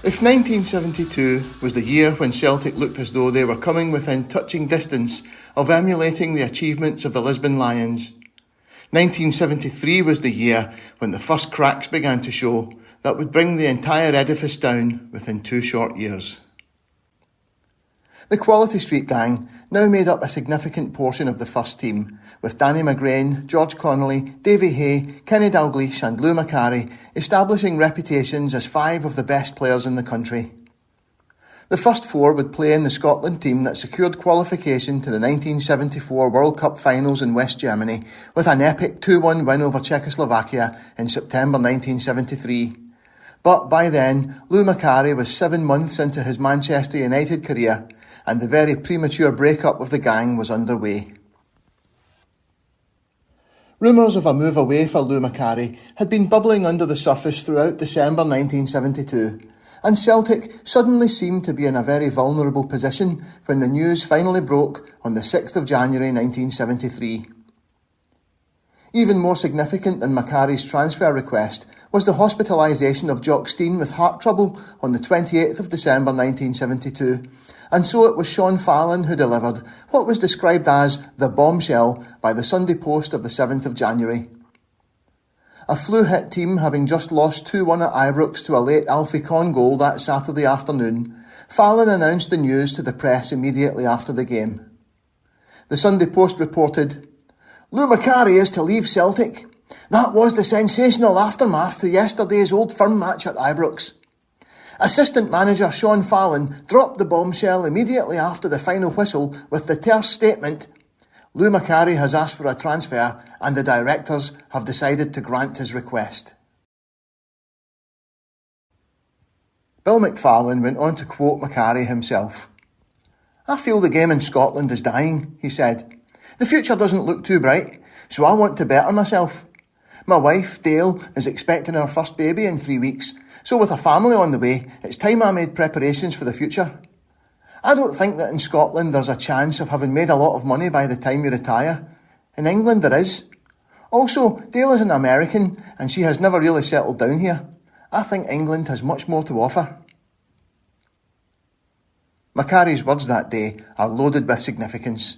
If 1972 was the year when Celtic looked as though they were coming within touching distance of emulating the achievements of the Lisbon Lions, 1973 was the year when the first cracks began to show that would bring the entire edifice down within 2 short years. The Quality Street gang now made up a significant portion of the first team, with Danny McGrain, George Connolly, Davy Hay, Kenny Dalglish and Lou Macari establishing reputations as 5 of the best players in the country. The first 4 would play in the Scotland team that secured qualification to the 1974 World Cup finals in West Germany with an epic 2-1 win over Czechoslovakia in September 1973. But by then, Lou Macari was 7 months into his Manchester United career, and the very premature breakup of the gang was underway. Rumours of a move away for Lou Macari had been bubbling under the surface throughout December 1972, and Celtic suddenly seemed to be in a very vulnerable position when the news finally broke on the 6th of January 1973. Even more significant than Macari's transfer request was the hospitalisation of Jock Stein with heart trouble on the 28th of December 1972, and so it was Sean Fallon who delivered what was described as the bombshell by the Sunday Post of the 7th of January. A flu-hit team having just lost 2-1 at Ibrox to a late Alfie Conn goal that Saturday afternoon, Fallon announced the news to the press immediately after the game. The Sunday Post reported, "Lou Macari is to leave Celtic. That was the sensational aftermath to yesterday's Old Firm match at Ibrox. Assistant manager Sean Fallon dropped the bombshell immediately after the final whistle with the terse statement, 'Lou Macari has asked for a transfer and the directors have decided to grant his request.'" Bill McFarlane went on to quote Macari himself. "I feel the game in Scotland is dying," he said. "The future doesn't look too bright, so I want to better myself. My wife, Dale, is expecting her first baby in 3 weeks, so with a family on the way, it's time I made preparations for the future. I don't think that in Scotland there's a chance of having made a lot of money by the time you retire. In England there is. Also, Dale is an American and she has never really settled down here. I think England has much more to offer." Macari's words that day are loaded with significance.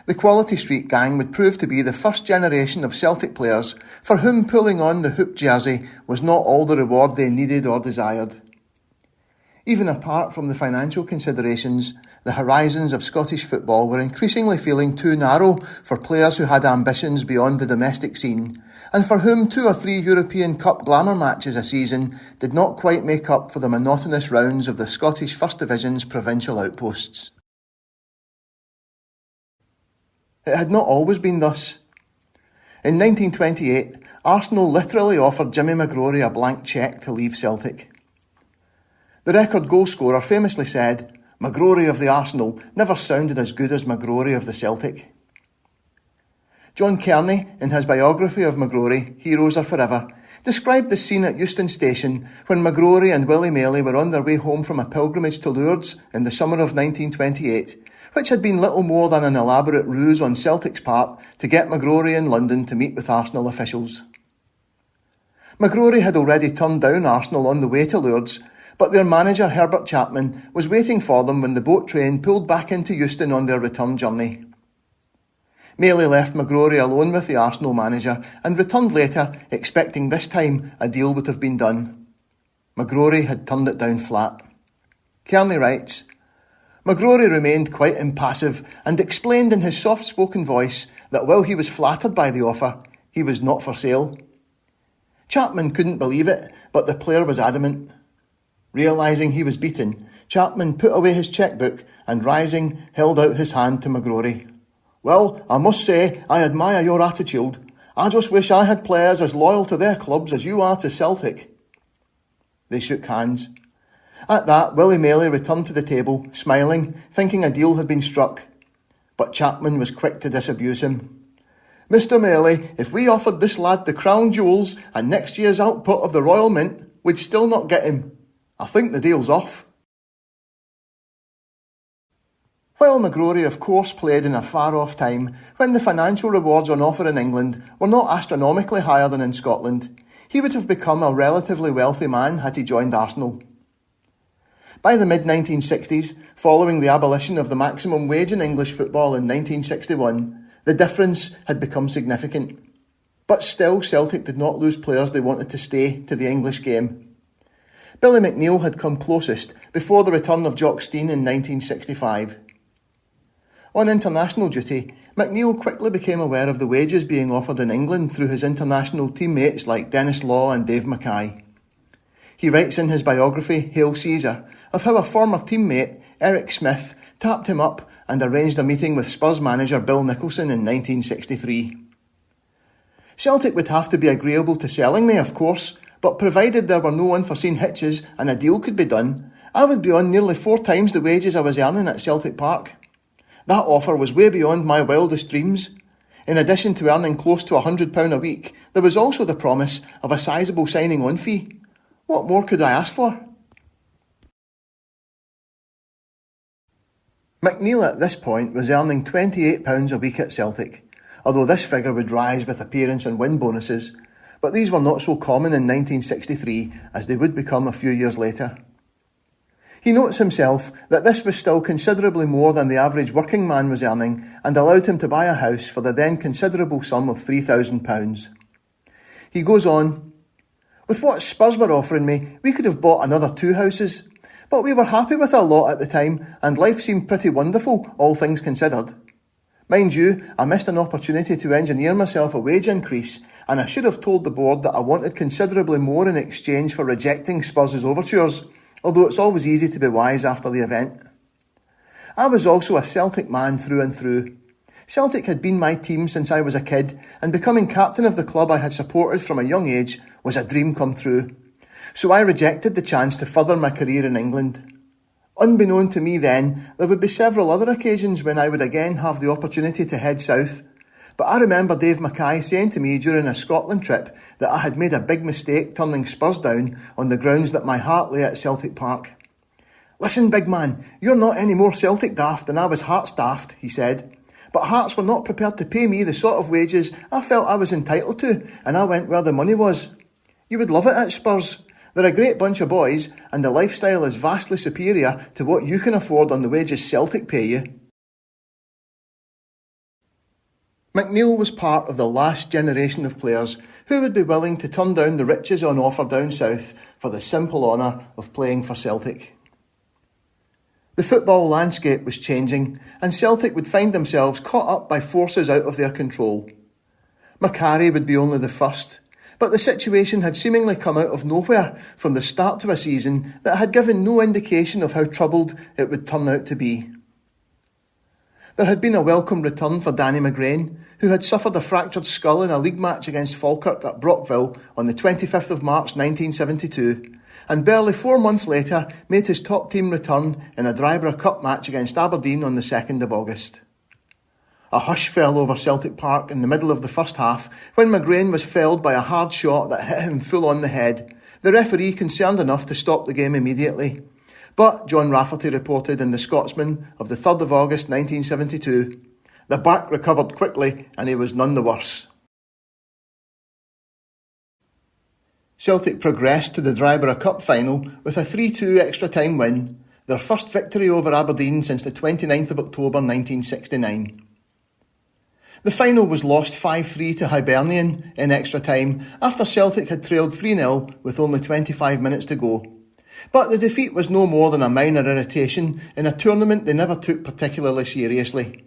The Quality Street gang would prove to be the first generation of Celtic players for whom pulling on the hoop jersey was not all the reward they needed or desired. Even apart from the financial considerations, the horizons of Scottish football were increasingly feeling too narrow for players who had ambitions beyond the domestic scene, and for whom 2 or 3 European Cup glamour matches a season did not quite make up for the monotonous rounds of the Scottish First Division's provincial outposts. It had not always been thus. In 1928, Arsenal literally offered Jimmy McGrory a blank cheque to leave Celtic. The record goal scorer famously said, "McGrory of the Arsenal never sounded as good as McGrory of the Celtic." John Kearney, in his biography of McGrory, Heroes Are Forever, described the scene at Euston Station when McGrory and Willie Maley were on their way home from a pilgrimage to Lourdes in the summer of 1928, which had been little more than an elaborate ruse on Celtic's part to get McGrory in London to meet with Arsenal officials. McGrory had already turned down Arsenal on the way to Lourdes, but their manager Herbert Chapman was waiting for them when the boat train pulled back into Euston on their return journey. Maley left McGrory alone with the Arsenal manager and returned later, expecting this time a deal would have been done. McGrory had turned it down flat. Kearney writes, "McGrory remained quite impassive and explained in his soft-spoken voice that while he was flattered by the offer, he was not for sale. Chapman couldn't believe it, but the player was adamant. Realising he was beaten, Chapman put away his chequebook and, rising, held out his hand to McGrory. 'Well, I must say I admire your attitude. I just wish I had players as loyal to their clubs as you are to Celtic.' They shook hands. At that, Willie Maley returned to the table, smiling, thinking a deal had been struck. But Chapman was quick to disabuse him. 'Mr. Maley, if we offered this lad the crown jewels and next year's output of the Royal Mint, we'd still not get him. I think the deal's off.' While McGrory of course played in a far-off time when the financial rewards on offer in England were not astronomically higher than in Scotland, he would have become a relatively wealthy man had he joined Arsenal. By the mid-1960s, following the abolition of the maximum wage in English football in 1961, the difference had become significant. But still, Celtic did not lose players they wanted to stay to the English game. Billy McNeill had come closest before the return of Jock Stein in 1965. On international duty, McNeill quickly became aware of the wages being offered in England through his international teammates like Denis Law and Dave Mackay. He writes in his biography, Hail Caesar, of how a former teammate, Eric Smith, tapped him up and arranged a meeting with Spurs manager Bill Nicholson in 1963. Celtic would have to be agreeable to selling me, of course, but provided there were no unforeseen hitches and a deal could be done, I would be on nearly 4 times the wages I was earning at Celtic Park. That offer was way beyond my wildest dreams. In addition to earning close to £100 a week, there was also the promise of a sizable signing-on fee. What more could I ask for? McNeill at this point was earning £28 a week at Celtic, although this figure would rise with appearance and win bonuses, but these were not so common in 1963 as they would become a few years later. He notes himself that this was still considerably more than the average working man was earning and allowed him to buy a house for the then considerable sum of £3,000. He goes on, with what Spurs were offering me, we could have bought another 2 houses, but we were happy with our lot at the time and life seemed pretty wonderful, all things considered. Mind you, I missed an opportunity to engineer myself a wage increase, and I should have told the board that I wanted considerably more in exchange for rejecting Spurs' overtures, although it's always easy to be wise after the event. I was also a Celtic man through and through. Celtic had been my team since I was a kid, and becoming captain of the club I had supported from a young age was a dream come true. So I rejected the chance to further my career in England. Unbeknown to me then, there would be several other occasions when I would again have the opportunity to head south. But I remember Dave Mackay saying to me during a Scotland trip that I had made a big mistake turning Spurs down on the grounds that my heart lay at Celtic Park. Listen, big man, you're not any more Celtic daft than I was Hearts daft, he said. But Hearts were not prepared to pay me the sort of wages I felt I was entitled to, and I went where the money was. You would love it at Spurs. They're a great bunch of boys, and the lifestyle is vastly superior to what you can afford on the wages Celtic pay you. McNeill was part of the last generation of players who would be willing to turn down the riches on offer down south for the simple honour of playing for Celtic. The football landscape was changing, and Celtic would find themselves caught up by forces out of their control. Macari would be only the first, but the situation had seemingly come out of nowhere from the start to a season that had given no indication of how troubled it would turn out to be. There had been a welcome return for Danny McGrain, who had suffered a fractured skull in a league match against Falkirk at Brockville on the 25th of March 1972, and barely 4 months later made his top team return in a Dryborough Cup match against Aberdeen on the 2nd of August. A hush fell over Celtic Park in the middle of the first half when McGrain was felled by a hard shot that hit him full on the head, the referee concerned enough to stop the game immediately. But John Rafferty reported in The Scotsman of the 3rd of August 1972, the back recovered quickly and he was none the worse. Celtic progressed to the Dryborough Cup final with a 3-2 extra time win, their first victory over Aberdeen since the 29th of October 1969. The final was lost 5-3 to Hibernian in extra time after Celtic had trailed 3-0 with only 25 minutes to go. But the defeat was no more than a minor irritation in a tournament they never took particularly seriously.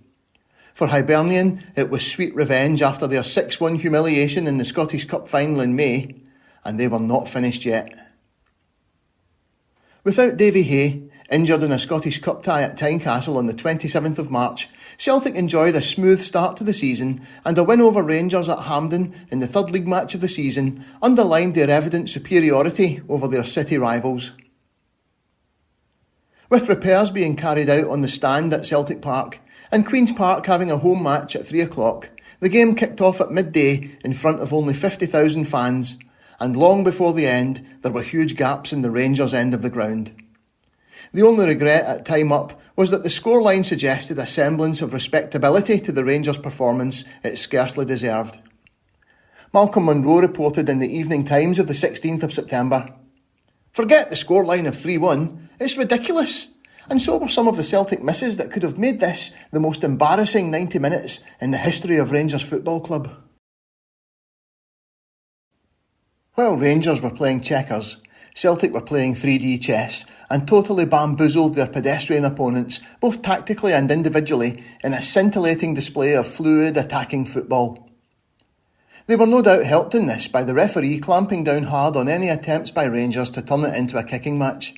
For Hibernian, it was sweet revenge after their 6-1 humiliation in the Scottish Cup final in May, and they were not finished yet. Without Davy Hay, injured in a Scottish Cup tie at Tynecastle on the 27th of March, Celtic enjoyed a smooth start to the season, and a win over Rangers at Hampden in the third league match of the season underlined their evident superiority over their city rivals. With repairs being carried out on the stand at Celtic Park, and Queen's Park having a home match at 3 o'clock, the game kicked off at midday in front of only 50,000 fans, and long before the end there were huge gaps in the Rangers' end of the ground. The only regret at time up was that the scoreline suggested a semblance of respectability to the Rangers' performance it scarcely deserved. Malcolm Munro reported in the Evening Times of the 16th of September, "Forget the scoreline of 3-1, It's ridiculous. And so were some of the Celtic misses that could have made this the most embarrassing 90 minutes in the history of Rangers Football Club. While Rangers were playing checkers, Celtic were playing 3D chess and totally bamboozled their pedestrian opponents, both tactically and individually, in a scintillating display of fluid attacking football. They were no doubt helped in this by the referee clamping down hard on any attempts by Rangers to turn it into a kicking match.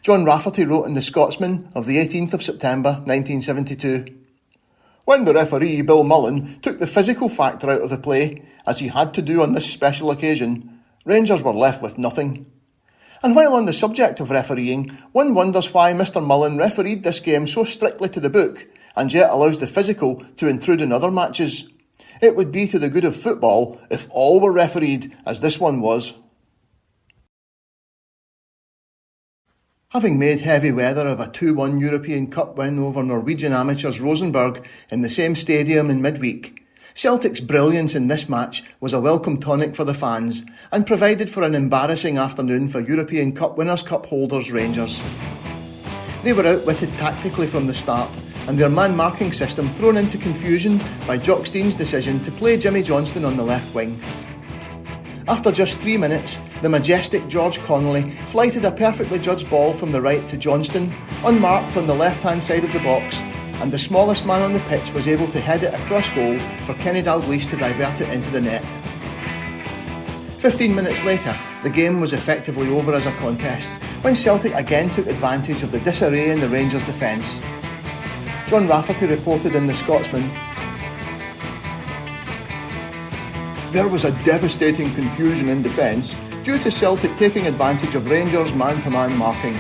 John Rafferty wrote in The Scotsman of the 18th of September 1972, "When the referee, Bill Mullen, took the physical factor out of the play, as he had to do on this special occasion, Rangers were left with nothing." And while on the subject of refereeing, one wonders why Mr Mullen refereed this game so strictly to the book, and yet allows the physical to intrude in other matches. It would be to the good of football if all were refereed as this one was. Having made heavy weather of a 2-1 European Cup win over Norwegian amateurs Rosenborg in the same stadium in midweek, Celtic's brilliance in this match was a welcome tonic for the fans and provided for an embarrassing afternoon for European Cup Winners' Cup holders Rangers. They were outwitted tactically from the start and their man-marking system thrown into confusion by Jock Stein's decision to play Jimmy Johnston on the left wing. After just 3 minutes, the majestic George Connolly flighted a perfectly judged ball from the right to Johnston, unmarked on the left-hand side of the box, and the smallest man on the pitch was able to head it across goal for Kenny Dalglish to divert it into the net. 15 minutes later, the game was effectively over as a contest, when Celtic again took advantage of the disarray in the Rangers' defence. John Rafferty reported in The Scotsman, "There was a devastating confusion in defence due to Celtic taking advantage of Rangers' man-to-man marking.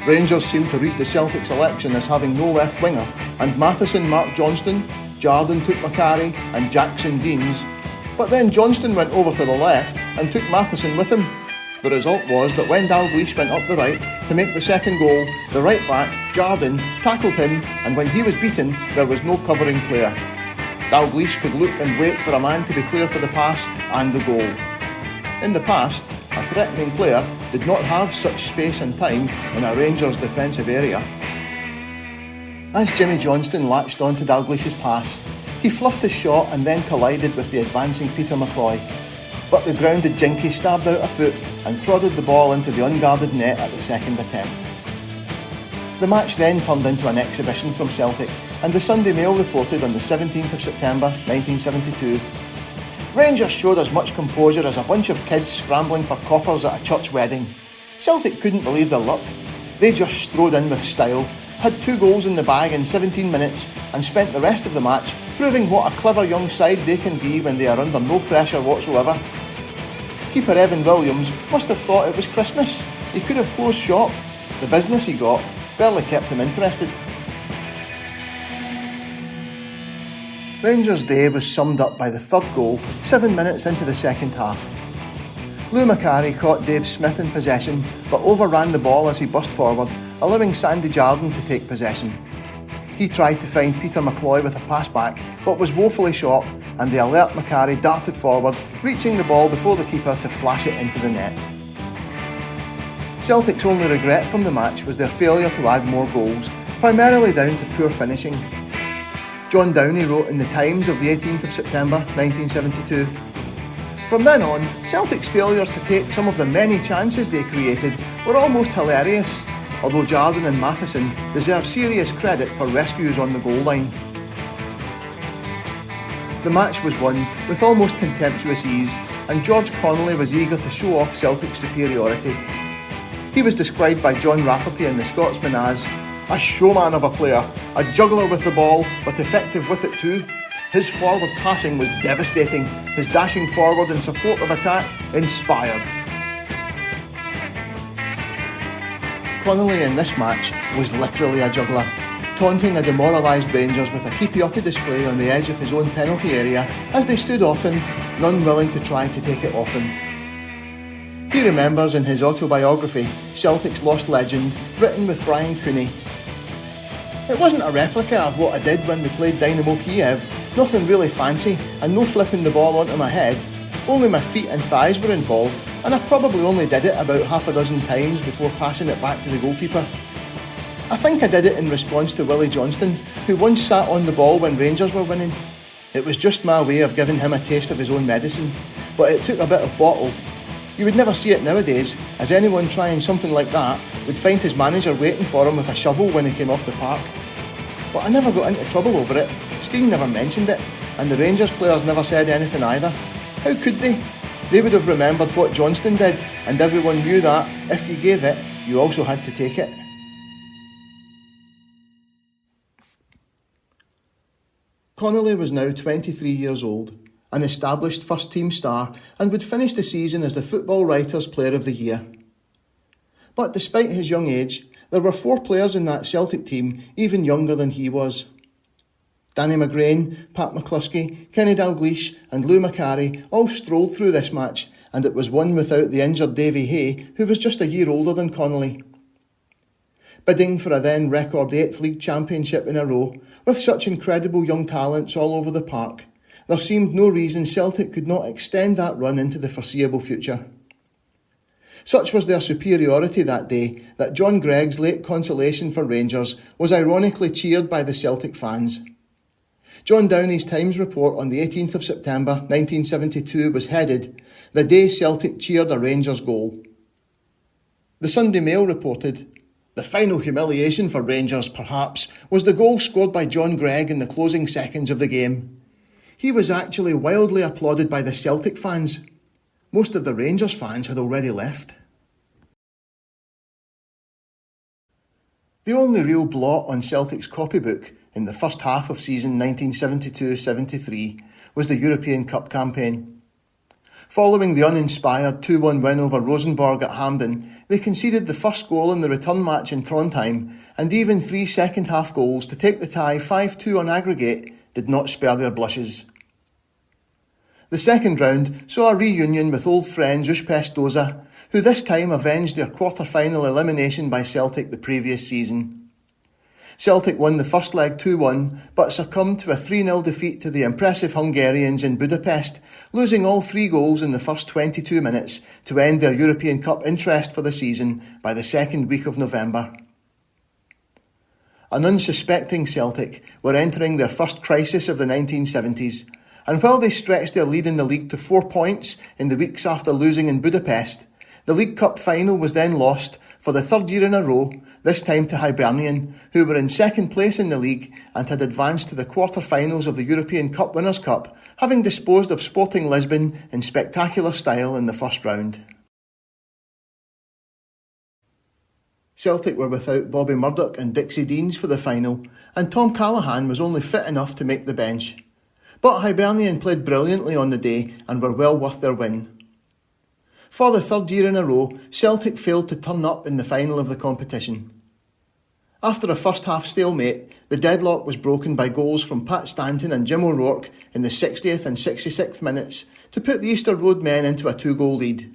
Rangers seemed to read the Celtic selection as having no left winger, and Matheson marked Johnston, Jardine took Macari and Jackson Deans, but then Johnston went over to the left and took Matheson with him. The result was that when Dalglish went up the right to make the second goal, the right back, Jardine, tackled him, and when he was beaten, there was no covering player. Dalglish could look and wait for a man to be clear for the pass and the goal. In the past, a threatening player did not have such space and time in a Rangers defensive area." As Jimmy Johnston latched onto Dalglish's pass, he fluffed his shot and then collided with the advancing Peter McCloy. But the grounded Jinky stabbed out a foot and prodded the ball into the unguarded net at the second attempt. The match then turned into an exhibition from Celtic, and the Sunday Mail reported on the 17th of September 1972, "Rangers showed as much composure as a bunch of kids scrambling for coppers at a church wedding. Celtic couldn't believe their luck. They just strode in with style, had 2 goals in the bag in 17 minutes, and spent the rest of the match proving what a clever young side they can be when they are under no pressure whatsoever. Keeper Evan Williams must have thought it was Christmas. He could have closed shop. The business he got barely kept him interested." Rangers' day was summed up by the third goal 7 minutes into the second half. Lou Macari caught Dave Smith in possession but overran the ball as he burst forward, allowing Sandy Jardine to take possession. He tried to find Peter McCloy with a pass back but was woefully short, and the alert Macari darted forward, reaching the ball before the keeper to flash it into the net. Celtic's only regret from the match was their failure to add more goals, primarily down to poor finishing. John Downey wrote in The Times of the 18th of September 1972, "From then on, Celtic's failures to take some of the many chances they created were almost hilarious, although Jardine and Matheson deserve serious credit for rescues on the goal line." The match was won with almost contemptuous ease, and George Connolly was eager to show off Celtic's superiority. He was described by John Rafferty in The Scotsman as a showman of a player, a juggler with the ball, but effective with it too. His forward passing was devastating, his dashing forward in support of attack inspired. Connolly in this match was literally a juggler, taunting a demoralised Rangers with a keepy-uppy display on the edge of his own penalty area as they stood off him, none willing to try to take it off him. He remembers in his autobiography, Celtic's Lost Legend, written with Brian Cooney, "It wasn't a replica of what I did when we played Dynamo Kiev, nothing really fancy and no flipping the ball onto my head. Only my feet and thighs were involved, and I probably only did it about half a dozen times before passing it back to the goalkeeper. I think I did it in response to Willie Johnston, who once sat on the ball when Rangers were winning. It was just my way of giving him a taste of his own medicine, but it took a bit of bottle. You would never see it nowadays, as anyone trying something like that would find his manager waiting for him with a shovel when he came off the park. But I never got into trouble over it. Stein never mentioned it, and the Rangers players never said anything either. How could they? They would have remembered what Johnston did, and everyone knew that, if you gave it, you also had to take it. Connolly was now 23 years old, an established first-team star, and would finish the season as the Football Writers' Player of the Year. But despite his young age, there were 4 players in that Celtic team even younger than he was. Danny McGrain, Pat McCluskey, Kenny Dalglish and Lou Macari all strolled through this match, and it was won without the injured Davy Hay, who was just a year older than Connolly. Bidding for a then record 8th league championship in a row, with such incredible young talents all over the park, there seemed no reason Celtic could not extend that run into the foreseeable future. Such was their superiority that day that John Gregg's late consolation for Rangers was ironically cheered by the Celtic fans. John Downey's Times report on the 18th of September 1972 was headed, "The Day Celtic Cheered a Rangers Goal." The Sunday Mail reported, "The final humiliation for Rangers, perhaps, was the goal scored by John Gregg in the closing seconds of the game. He was actually wildly applauded by the Celtic fans. Most of the Rangers fans had already left." The only real blot on Celtic's copybook in the first half of season 1972-73 was the European Cup campaign. Following the uninspired 2-1 win over Rosenborg at Hampden, they conceded the first goal in the return match in Trondheim, and even 3 second-half goals to take the tie 5-2 on aggregate did not spare their blushes. The second round saw a reunion with old friends Uspest Doza, who this time avenged their quarter-final elimination by Celtic the previous season. Celtic won the first leg 2-1, but succumbed to a 3-0 defeat to the impressive Hungarians in Budapest, losing all 3 goals in the first 22 minutes to end their European Cup interest for the season by the second week of November. An unsuspecting Celtic were entering their first crisis of the 1970s, and while they stretched their lead in the league to 4 points in the weeks after losing in Budapest, the League Cup final was then lost for the 3rd year in a row, this time to Hibernian, who were in second place in the league and had advanced to the quarter-finals of the European Cup Winners' Cup, having disposed of Sporting Lisbon in spectacular style in the first round. Celtic were without Bobby Murdoch and Dixie Deans for the final, and Tom Callaghan was only fit enough to make the bench. But Hibernian played brilliantly on the day and were well worth their win. For the 3rd year in a row, Celtic failed to turn up in the final of the competition. After a first-half stalemate, the deadlock was broken by goals from Pat Stanton and Jim O'Rourke in the 60th and 66th minutes to put the Easter Road men into a 2-goal lead.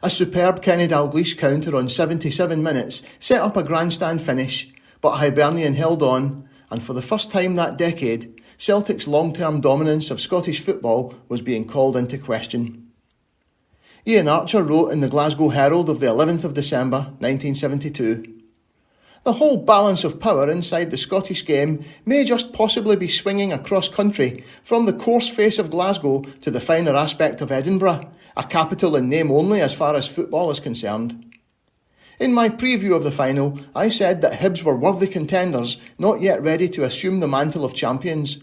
A superb Kenny Dalglish counter on 77 minutes set up a grandstand finish, but Hibernian held on, and for the first time that decade, Celtic's long-term dominance of Scottish football was being called into question. Ian Archer wrote in the Glasgow Herald of the 11th of December 1972, "The whole balance of power inside the Scottish game may just possibly be swinging across country from the coarse face of Glasgow to the finer aspect of Edinburgh, a capital in name only as far as football is concerned. In my preview of the final, I said that Hibs were worthy contenders, not yet ready to assume the mantle of champions.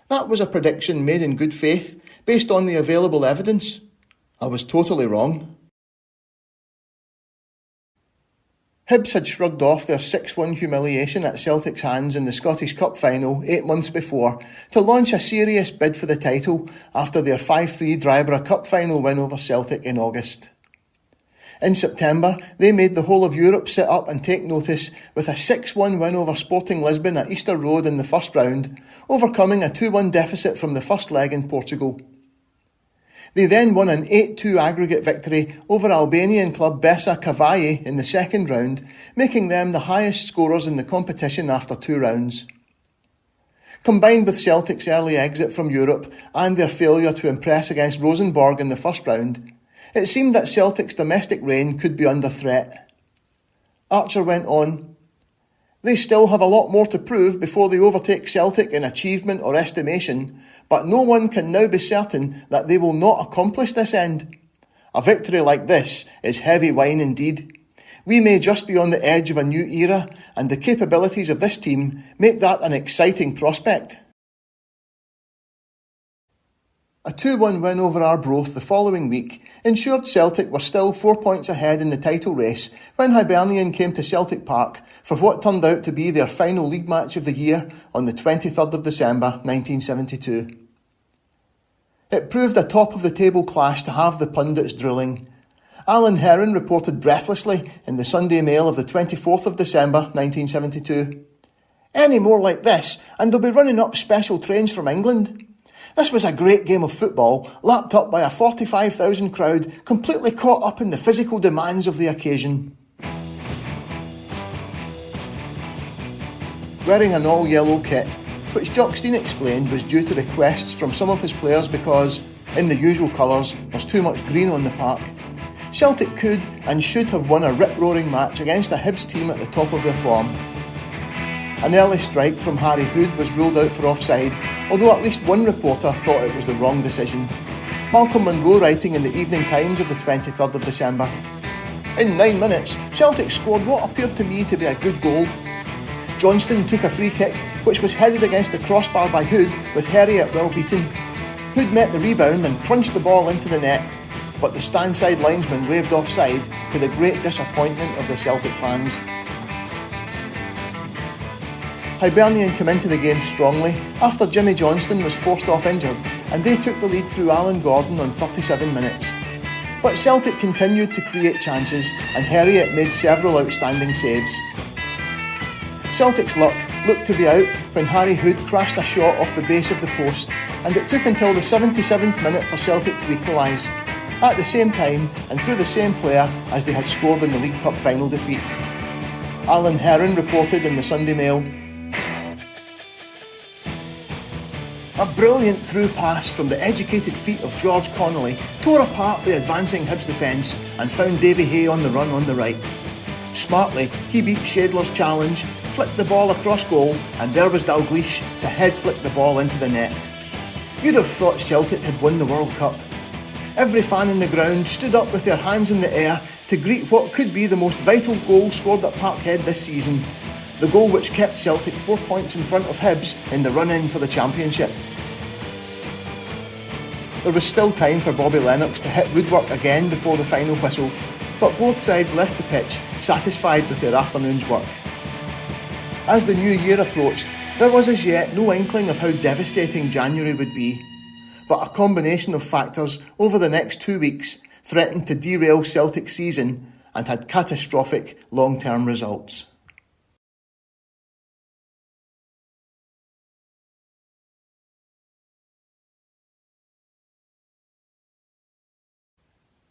That was a prediction made in good faith, based on the available evidence. I was totally wrong." Hibs had shrugged off their 6-1 humiliation at Celtic's hands in the Scottish Cup final 8 months before to launch a serious bid for the title after their 5-3 Drybrough Cup final win over Celtic in August. In September, they made the whole of Europe sit up and take notice with a 6-1 win over Sporting Lisbon at Easter Road in the first round, overcoming a 2-1 deficit from the first leg in Portugal. They then won an 8-2 aggregate victory over Albanian club Besa Cavaillé in the second round, making them the highest scorers in the competition after 2 rounds. Combined with Celtic's early exit from Europe and their failure to impress against Rosenborg in the first round, it seemed that Celtic's domestic reign could be under threat. Archer went on, "They still have a lot more to prove before they overtake Celtic in achievement or estimation, but no one can now be certain that they will not accomplish this end. A victory like this is heavy wine indeed. We may just be on the edge of a new era, and the capabilities of this team make that an exciting prospect." A 2-1 win over Arbroath the following week ensured Celtic were still 4 points ahead in the title race when Hibernian came to Celtic Park for what turned out to be their final league match of the year on the 23rd of December 1972. It proved a top-of-the-table clash to have the pundits drooling. Alan Heron reported breathlessly in the Sunday Mail of the 24th of December 1972. "Any more like this and they'll be running up special trains from England. This was a great game of football, lapped up by a 45,000 crowd, completely caught up in the physical demands of the occasion." Wearing an all-yellow kit, which Jock Stein explained was due to requests from some of his players because, in the usual colours, there's too much green on the park, Celtic could and should have won a rip-roaring match against a Hibs team at the top of their form. An early strike from Harry Hood was ruled out for offside, although at least one reporter thought it was the wrong decision. Malcolm Munro writing in the Evening Times of the 23rd of December. "In 9 minutes, Celtic scored what appeared to me to be a good goal. Johnston took a free kick, which was headed against the crossbar by Hood, with Herriot well beaten. Hood met the rebound and crunched the ball into the net, but the stand-side linesman waved offside to the great disappointment of the Celtic fans." Hibernian came into the game strongly after Jimmy Johnston was forced off injured, and they took the lead through Alan Gordon on 37 minutes. But Celtic continued to create chances, and Herriot made several outstanding saves. Celtic's luck looked to be out when Harry Hood crashed a shot off the base of the post, and it took until the 77th minute for Celtic to equalise, at the same time and through the same player as they had scored in the League Cup final defeat. Alan Heron reported in the Sunday Mail, "A brilliant through pass from the educated feet of George Connolly tore apart the advancing Hibs defence and found Davy Hay on the run on the right. Smartly, he beat Shadler's challenge, flicked the ball across goal, and there was Dalglish to head flick the ball into the net. You'd have thought Celtic had won the World Cup. Every fan in the ground stood up with their hands in the air to greet what could be the most vital goal scored at Parkhead this season, the goal which kept Celtic 4 points in front of Hibs in the run-in for the championship." There was still time for Bobby Lennox to hit woodwork again before the final whistle, but both sides left the pitch satisfied with their afternoon's work. As the new year approached, there was as yet no inkling of how devastating January would be, but a combination of factors over the next 2 weeks threatened to derail Celtic's season and had catastrophic long-term results.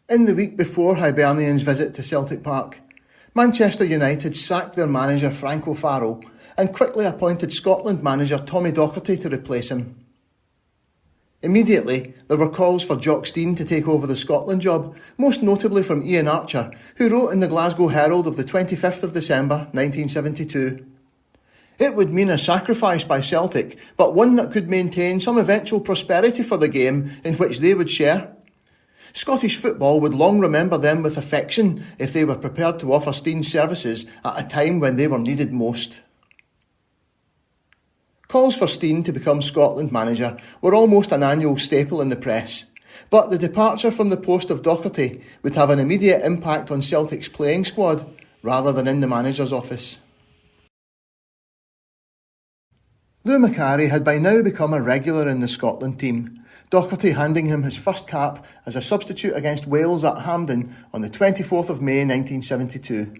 In the week before Hibernian's visit to Celtic Park, Manchester United sacked their manager Frank O'Farrell and quickly appointed Scotland manager Tommy Docherty to replace him. Immediately, there were calls for Jock Stein to take over the Scotland job, most notably from Ian Archer, who wrote in the Glasgow Herald of the 25th of December 1972. "It would mean a sacrifice by Celtic, but one that could maintain some eventual prosperity for the game in which they would share. Scottish football would long remember them with affection if they were prepared to offer Stein's services at a time when they were needed most." Calls for Stein to become Scotland manager were almost an annual staple in the press, but the departure from the post of Docherty would have an immediate impact on Celtic's playing squad rather than in the manager's office. Lou Macari had by now become a regular in the Scotland team, Docherty handing him his first cap as a substitute against Wales at Hampden on the 24th of May 1972.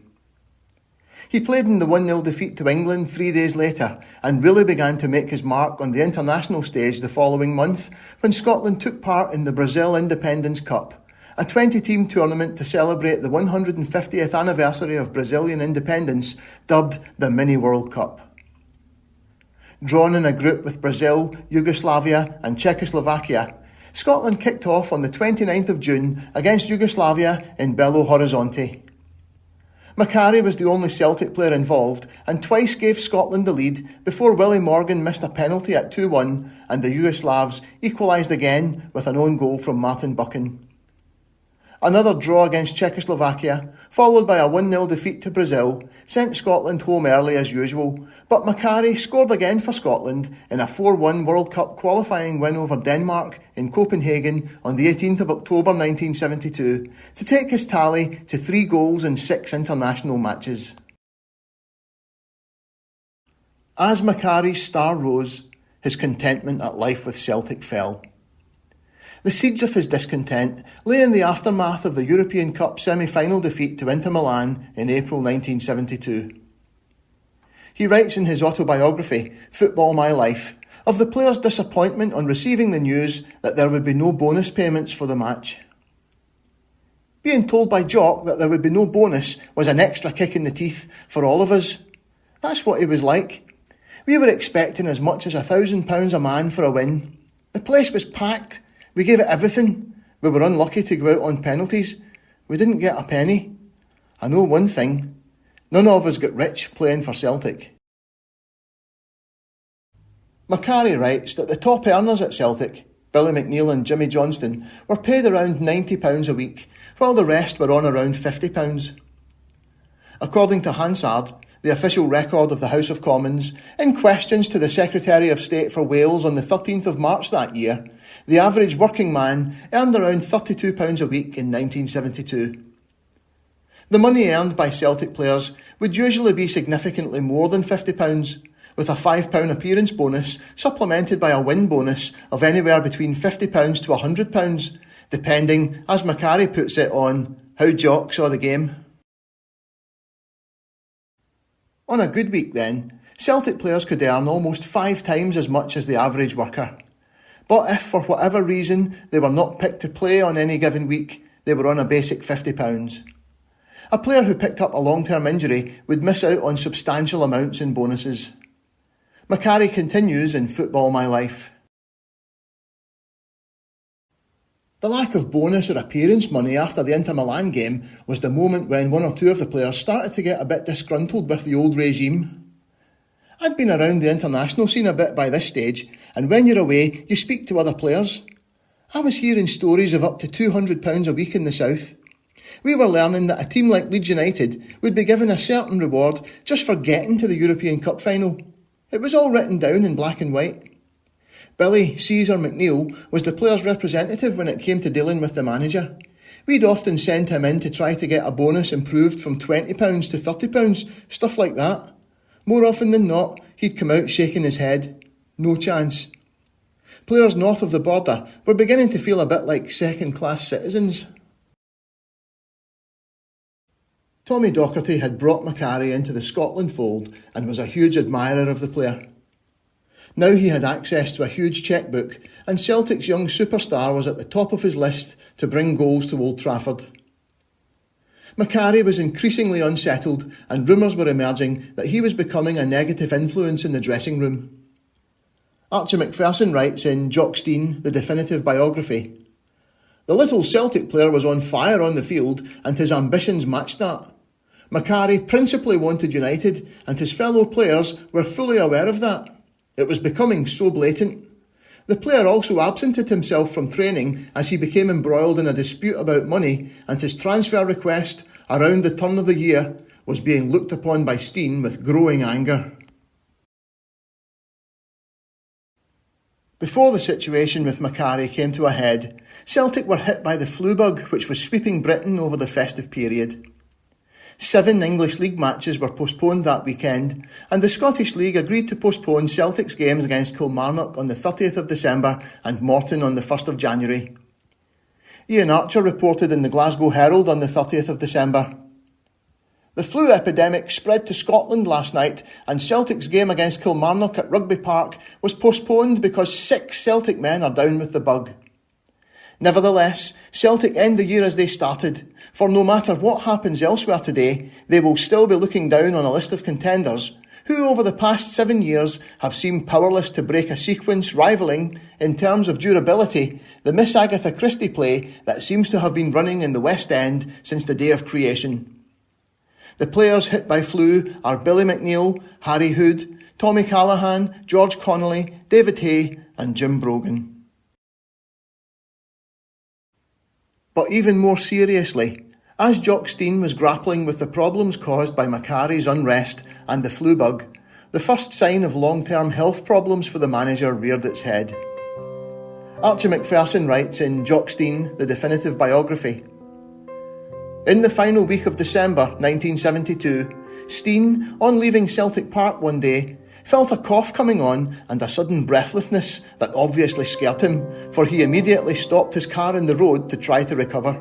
He played in the 1-0 defeat to England 3 days later and really began to make his mark on the international stage the following month when Scotland took part in the Brazil Independence Cup, a 20-team tournament to celebrate the 150th anniversary of Brazilian independence, dubbed the Mini World Cup. Drawn in a group with Brazil, Yugoslavia and Czechoslovakia, Scotland kicked off on the 29th of June against Yugoslavia in Belo Horizonte. Macari was the only Celtic player involved and twice gave Scotland the lead before Willie Morgan missed a penalty at 2-1 and the Yugoslavs equalised again with an own goal from Martin Buchan. Another draw against Czechoslovakia, followed by a 1-0 defeat to Brazil, sent Scotland home early as usual, but Macari scored again for Scotland in a 4-1 World Cup qualifying win over Denmark in Copenhagen on the 18th of October 1972 to take his tally to 3 goals in 6 international matches. As Macari's star rose, his contentment at life with Celtic fell. The seeds of his discontent lay in the aftermath of the European Cup semi-final defeat to Inter Milan in April 1972. He writes in his autobiography, Football My Life, of the player's disappointment on receiving the news that there would be no bonus payments for the match. Being told by Jock that there would be no bonus was an extra kick in the teeth for all of us. That's what he was like. We were expecting as much as £1,000 a man for a win. The place was packed. We gave it everything. We were unlucky to go out on penalties. We didn't get a penny. I know one thing. None of us got rich playing for Celtic. Macari writes that the top earners at Celtic, Billy McNeill and Jimmy Johnston, were paid around £90 a week, while the rest were on around £50. According to Hansard, the official record of the House of Commons, in questions to the Secretary of State for Wales on the 13th of March that year, the average working man earned around £32 a week in 1972. The money earned by Celtic players would usually be significantly more than £50, with a £5 appearance bonus supplemented by a win bonus of anywhere between £50 to £100, depending, as Macari puts it, on how Jock saw the game. On a good week then, Celtic players could earn almost 5 times as much as the average worker. But if for whatever reason they were not picked to play on any given week, they were on a basic £50. A player who picked up a long-term injury would miss out on substantial amounts in bonuses. Macari continues in Football My Life. The lack of bonus or appearance money after the Inter Milan game was the moment when one or two of the players started to get a bit disgruntled with the old regime. I'd been around the international scene a bit by this stage, and when you're away, you speak to other players. I was hearing stories of up to £200 a week in the south. We were learning that a team like Leeds United would be given a certain reward just for getting to the European Cup final. It was all written down in black and white. Billy Caesar McNeill was the player's representative when it came to dealing with the manager. We'd often send him in to try to get a bonus improved from £20 to £30, stuff like that. More often than not, he'd come out shaking his head. No chance. Players north of the border were beginning to feel a bit like second-class citizens. Tommy Docherty had brought Macari into the Scotland fold and was a huge admirer of the player. Now he had access to a huge chequebook, and Celtic's young superstar was at the top of his list to bring goals to Old Trafford. Macari was increasingly unsettled, and rumours were emerging that he was becoming a negative influence in the dressing room. Archie Macpherson writes in Jock, Stein, the definitive biography, "The little Celtic player was on fire on the field, and his ambitions matched that. Macari principally wanted United, and his fellow players were fully aware of that. It was becoming so blatant. The player also absented himself from training as he became embroiled in a dispute about money, and his transfer request around the turn of the year was being looked upon by Stein with growing anger." Before the situation with Macari came to a head, Celtic were hit by the flu bug which was sweeping Britain over the festive period. 7 English League matches were postponed that weekend, and the Scottish League agreed to postpone Celtic's games against Kilmarnock on the 30th of December and Morton on the 1st of January. Ian Archer reported in the Glasgow Herald on the 30th of December, "The flu epidemic spread to Scotland last night, and Celtic's game against Kilmarnock at Rugby Park was postponed because 6 Celtic men are down with the bug. Nevertheless, Celtic end the year as they started, for no matter what happens elsewhere today, they will still be looking down on a list of contenders who over the past 7 years have seemed powerless to break a sequence rivalling, in terms of durability, the Miss Agatha Christie play that seems to have been running in the West End since the day of creation. The players hit by flu are Billy McNeill, Harry Hood, Tommy Callahan, George Connolly, David Hay and Jim Brogan. But even more seriously, as Jock Stein was grappling with the problems caused by Macari's unrest and the flu bug, the first sign of long-term health problems for the manager reared its head. Archie Macpherson writes in Jock Stein, the definitive biography, "In the final week of December 1972, Stein, on leaving Celtic Park one day, felt a cough coming on and a sudden breathlessness that obviously scared him, for he immediately stopped his car in the road to try to recover.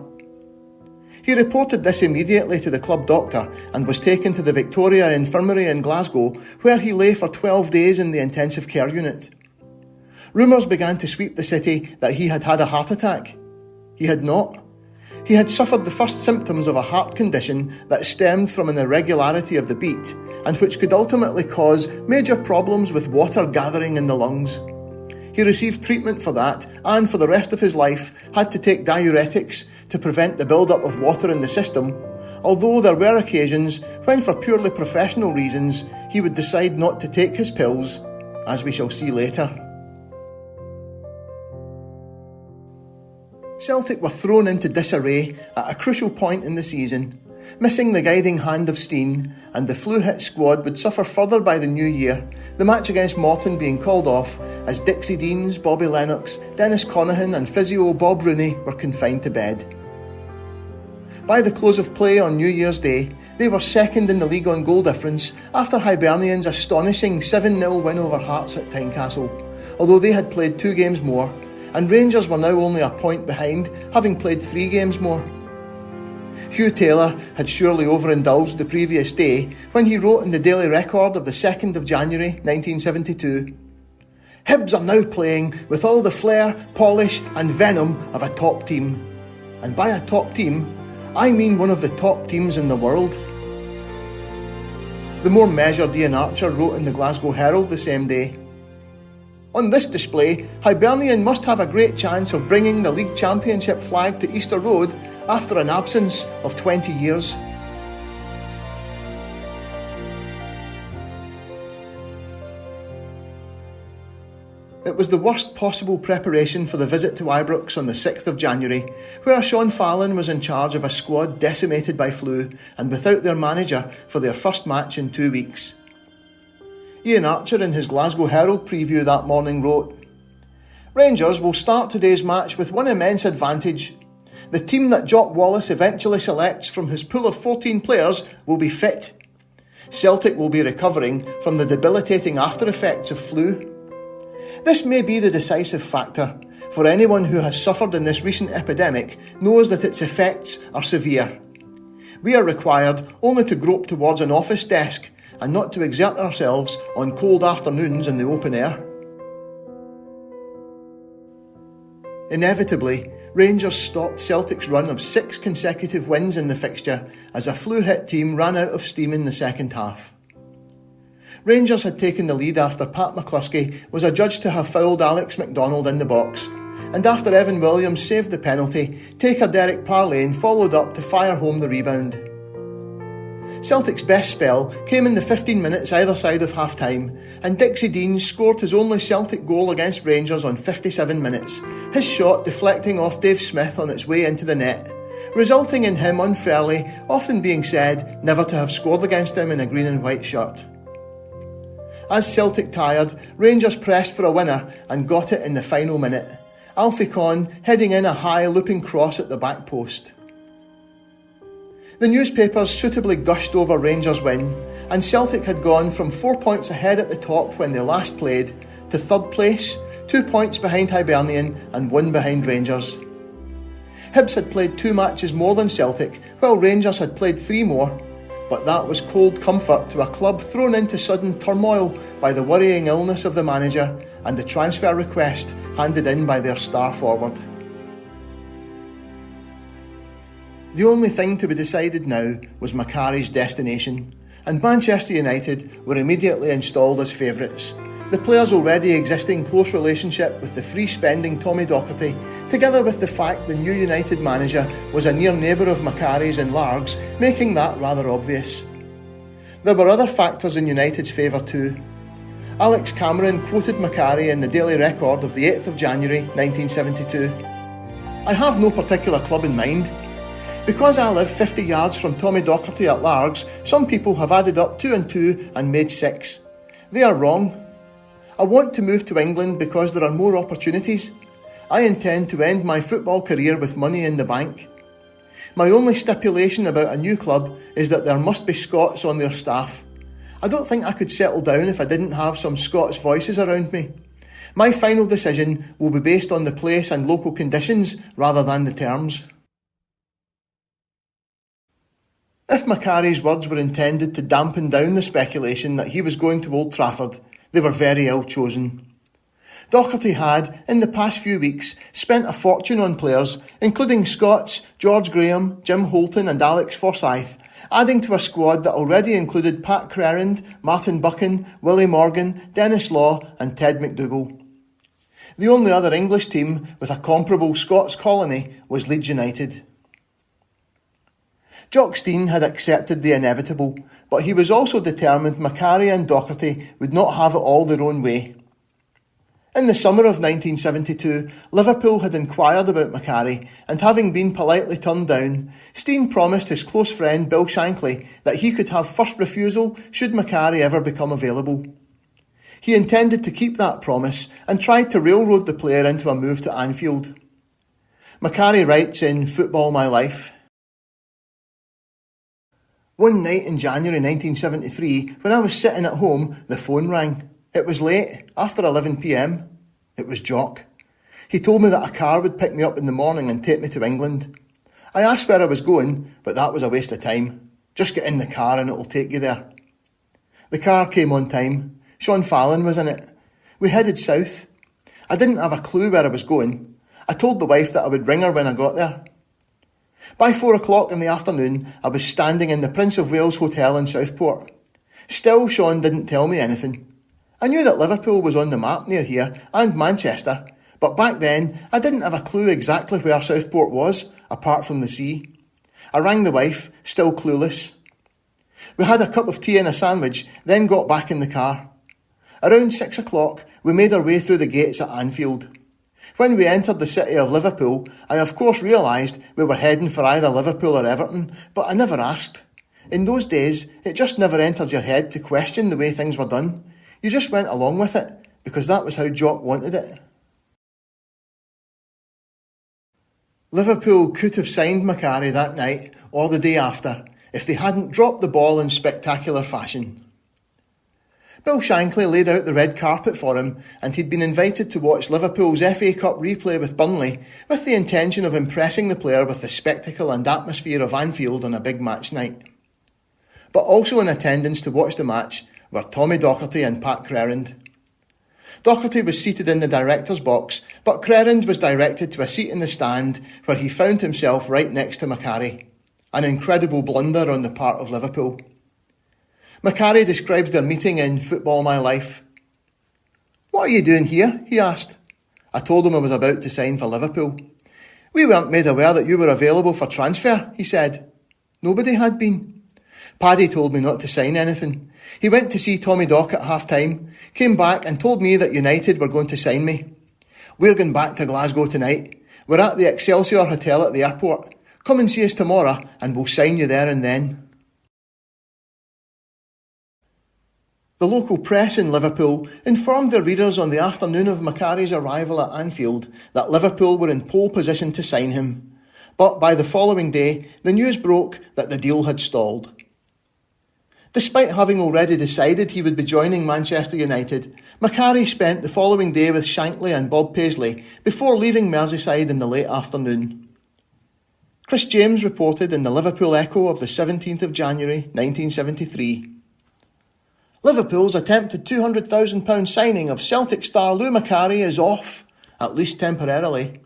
He reported this immediately to the club doctor and was taken to the Victoria Infirmary in Glasgow, where he lay for 12 days in the intensive care unit. Rumours began to sweep the city that he had had a heart attack. He had not. He had suffered the first symptoms of a heart condition that stemmed from an irregularity of the beat and which could ultimately cause major problems with water gathering in the lungs. He received treatment for that and for the rest of his life had to take diuretics to prevent the build-up of water in the system, although there were occasions when for purely professional reasons he would decide not to take his pills, as we shall see later." Celtic were thrown into disarray at a crucial point in the season, missing the guiding hand of Stein, and the flu-hit squad would suffer further by the new year, the match against Morton being called off as Dixie Deans, Bobby Lennox, Dennis Conaghan and physio Bob Rooney were confined to bed. By the close of play on New Year's Day, they were second in the league on goal difference after Hibernian's astonishing 7-0 win over Hearts at Tynecastle, although they had played 2 games more, and Rangers were now only a point behind, having played 3 games more. Hugh Taylor had surely overindulged the previous day when he wrote in the Daily Record of the 2nd of January 1972, "Hibs are now playing with all the flair, polish and venom of a top team. And by a top team, I mean one of the top teams in the world." The more measured Ian Archer wrote in the Glasgow Herald the same day, "On this display, Hibernian must have a great chance of bringing the league championship flag to Easter Road after an absence of 20 years. It was the worst possible preparation for the visit to Ibrox on the 6th of January, where Sean Fallon was in charge of a squad decimated by flu and without their manager for their first match in 2 weeks. Ian Archer in his Glasgow Herald preview that morning wrote, "Rangers will start today's match with one immense advantage. The team that Jock Wallace eventually selects from his pool of 14 players will be fit. Celtic will be recovering from the debilitating after effects of flu. This may be the decisive factor, for anyone who has suffered in this recent epidemic knows that its effects are severe. We are required only to grope towards an office desk and not to exert ourselves on cold afternoons in the open air." Inevitably, Rangers stopped Celtic's run of 6 consecutive wins in the fixture as a flu-hit team ran out of steam in the second half. Rangers had taken the lead after Pat McCluskey was adjudged to have fouled Alex MacDonald in the box, and after Evan Williams saved the penalty, taker Derek Parlane followed up to fire home the rebound. Celtic's best spell came in the 15 minutes either side of half-time, and Dixie Deans scored his only Celtic goal against Rangers on 57 minutes, his shot deflecting off Dave Smith on its way into the net, resulting in him unfairly often being said never to have scored against him in a green and white shirt. As Celtic tired, Rangers pressed for a winner and got it in the final minute, Alfie Conn heading in a high looping cross at the back post. The newspapers suitably gushed over Rangers' win, and Celtic had gone from 4 points ahead at the top when they last played to third place, 2 points behind Hibernian and 1 behind Rangers. Hibs had played 2 matches more than Celtic, while Rangers had played 3 more, but that was cold comfort to a club thrown into sudden turmoil by the worrying illness of the manager and the transfer request handed in by their star forward. The only thing to be decided now was Macari's destination, and Manchester United were immediately installed as favourites. The player's already existing close relationship with the free-spending Tommy Docherty, together with the fact the new United manager was a near neighbour of Macari's in Largs, making that rather obvious. There were other factors in United's favour too. Alex Cameron quoted Macari in the Daily Record of the 8th of January 1972. "I have no particular club in mind. Because I live 50 yards from Tommy Docherty at Largs, some people have added up 2 and 2 and made 6. They are wrong. I want to move to England because there are more opportunities. I intend to end my football career with money in the bank. My only stipulation about a new club is that there must be Scots on their staff. I don't think I could settle down if I didn't have some Scots voices around me. My final decision will be based on the place and local conditions rather than the terms." If Macari's words were intended to dampen down the speculation that he was going to Old Trafford, they were very ill chosen. Docherty had, in the past few weeks, spent a fortune on players, including Scots, George Graham, Jim Holton and Alex Forsyth, adding to a squad that already included Pat Crerand, Martin Buchan, Willie Morgan, Dennis Law and Ted McDougall. The only other English team with a comparable Scots colony was Leeds United. Jock Stein had accepted the inevitable, but he was also determined Macari and Docherty would not have it all their own way. In the summer of 1972, Liverpool had inquired about Macari, and having been politely turned down, Stein promised his close friend Bill Shankly that he could have first refusal should Macari ever become available. He intended to keep that promise and tried to railroad the player into a move to Anfield. Macari writes in Football My Life, "One night in January 1973, when I was sitting at home, the phone rang. It was late, after 11 p.m. It was Jock. He told me that a car would pick me up in the morning and take me to England. I asked where I was going, but that was a waste of time. Just get in the car and it'll take you there. The car came on time. Sean Fallon was in it. We headed south. I didn't have a clue where I was going. I told the wife that I would ring her when I got there. By 4 o'clock in the afternoon, I was standing in the Prince of Wales Hotel in Southport. Still, Sean didn't tell me anything. I knew that Liverpool was on the map near here, and Manchester, but back then I didn't have a clue exactly where Southport was, apart from the sea. I rang the wife, still clueless. We had a cup of tea and a sandwich, then got back in the car. Around 6 o'clock, we made our way through the gates at Anfield. When we entered the city of Liverpool, I of course realised we were heading for either Liverpool or Everton, but I never asked. In those days, it just never entered your head to question the way things were done. You just went along with it, because that was how Jock wanted it. Liverpool could have signed Macari that night or the day after if they hadn't dropped the ball in spectacular fashion. Bill Shankly laid out the red carpet for him, and he'd been invited to watch Liverpool's FA Cup replay with Burnley with the intention of impressing the player with the spectacle and atmosphere of Anfield on a big match night. But also in attendance to watch the match were Tommy Docherty and Pat Crerand. Docherty was seated in the director's box, but Crerand was directed to a seat in the stand where he found himself right next to Macari. An incredible blunder on the part of Liverpool. Macari describes their meeting in Football My Life. "What are you doing here?" he asked. I told him I was about to sign for Liverpool. "We weren't made aware that you were available for transfer," he said. Nobody had been. Paddy told me not to sign anything. He went to see Tommy Dock at half-time, came back and told me that United were going to sign me. "We're going back to Glasgow tonight. We're at the Excelsior Hotel at the airport. Come and see us tomorrow and we'll sign you there and then." The local press in Liverpool informed their readers on the afternoon of Macari's arrival at Anfield that Liverpool were in pole position to sign him. But by the following day, the news broke that the deal had stalled. Despite having already decided he would be joining Manchester United, Macari spent the following day with Shankly and Bob Paisley before leaving Merseyside in the late afternoon. Chris James reported in the Liverpool Echo of the 17th of January 1973. "Liverpool's attempted £200,000 signing of Celtic star Lou Macari is off, at least temporarily.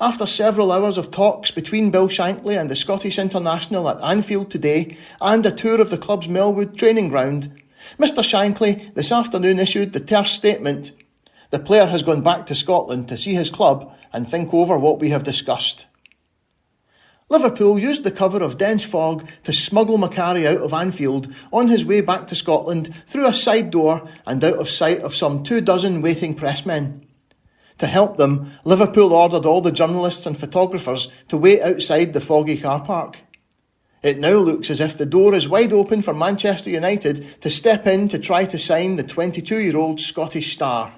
After several hours of talks between Bill Shankly and the Scottish international at Anfield today and a tour of the club's Melwood training ground, Mr Shankly this afternoon issued the terse statement: "The player has gone back to Scotland to see his club and think over what we have discussed." Liverpool used the cover of dense fog to smuggle Macari out of Anfield on his way back to Scotland through a side door and out of sight of some 24 waiting pressmen. To help them, Liverpool ordered all the journalists and photographers to wait outside the foggy car park. It now looks as if the door is wide open for Manchester United to step in to try to sign the 22-year-old Scottish star.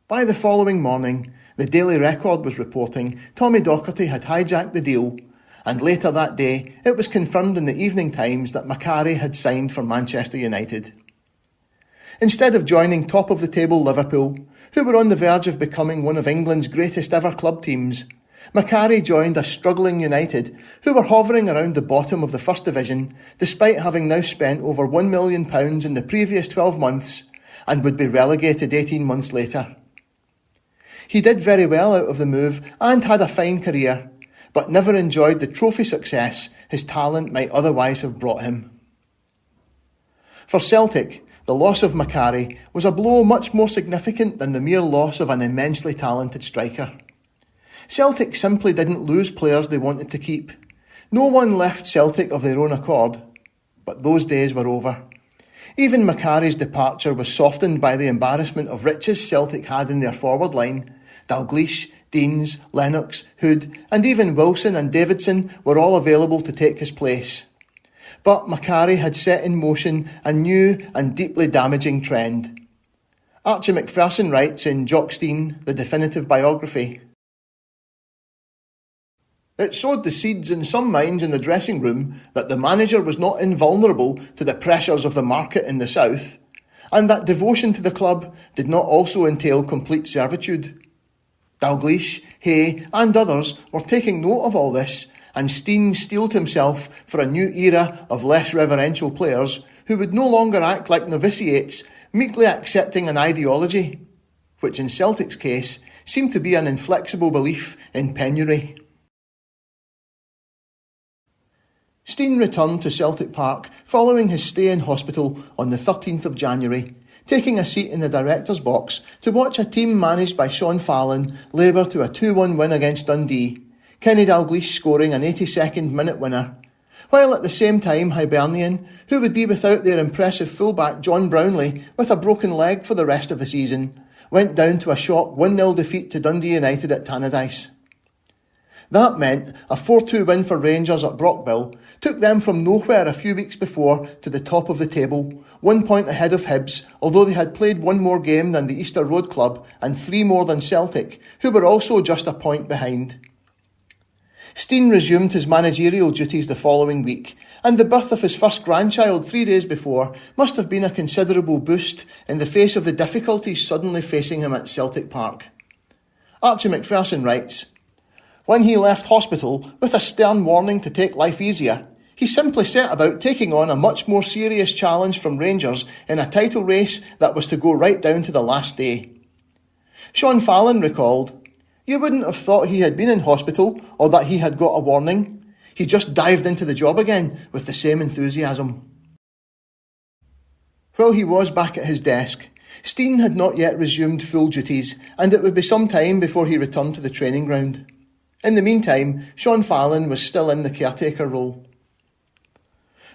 By the following morning, the Daily Record was reporting Tommy Docherty had hijacked the deal, and later that day it was confirmed in the Evening Times that Macari had signed for Manchester United. Instead of joining top-of-the-table Liverpool, who were on the verge of becoming one of England's greatest ever club teams, Macari joined a struggling United who were hovering around the bottom of the First Division despite having now spent over £1 million in the previous 12 months and would be relegated 18 months later. He did very well out of the move and had a fine career, but never enjoyed the trophy success his talent might otherwise have brought him. For Celtic, the loss of Macari was a blow much more significant than the mere loss of an immensely talented striker. Celtic simply didn't lose players they wanted to keep. No one left Celtic of their own accord, but those days were over. Even Macari's departure was softened by the embarrassment of riches Celtic had in their forward line. Dalglish, Deans, Lennox, Hood, and even Wilson and Davidson were all available to take his place. But Macari had set in motion a new and deeply damaging trend. Archie Macpherson writes in Jock, Stein, the definitive biography: "It sowed the seeds in some minds in the dressing room that the manager was not invulnerable to the pressures of the market in the south, and that devotion to the club did not also entail complete servitude. Dalglish, Hay, and others were taking note of all this, and Stein steeled himself for a new era of less reverential players who would no longer act like novitiates, meekly accepting an ideology, which in Celtic's case seemed to be an inflexible belief in penury." Stein returned to Celtic Park following his stay in hospital on the 13th of January, taking a seat in the director's box to watch a team managed by Sean Fallon labour to a 2-1 win against Dundee, Kenny Dalglish scoring an 82nd minute winner, while at the same time Hibernian, who would be without their impressive fullback John Brownlie with a broken leg for the rest of the season, went down to a shock 1-0 defeat to Dundee United at Tannadice. That meant a 4-2 win for Rangers at Brockville took them from nowhere a few weeks before to the top of the table, 1 point ahead of Hibs, although they had played one more game than the Easter Road club and 3 more than Celtic, who were also just a point behind. Stein resumed his managerial duties the following week, and the birth of his first grandchild 3 days before must have been a considerable boost in the face of the difficulties suddenly facing him at Celtic Park. Archie Macpherson writes, "When he left hospital with a stern warning to take life easier, he simply set about taking on a much more serious challenge from Rangers in a title race that was to go right down to the last day." Sean Fallon recalled, "You wouldn't have thought he had been in hospital or that he had got a warning. He just dived into the job again with the same enthusiasm." While he was back at his desk, Stein had not yet resumed full duties, and it would be some time before he returned to the training ground. In the meantime, Sean Fallon was still in the caretaker role.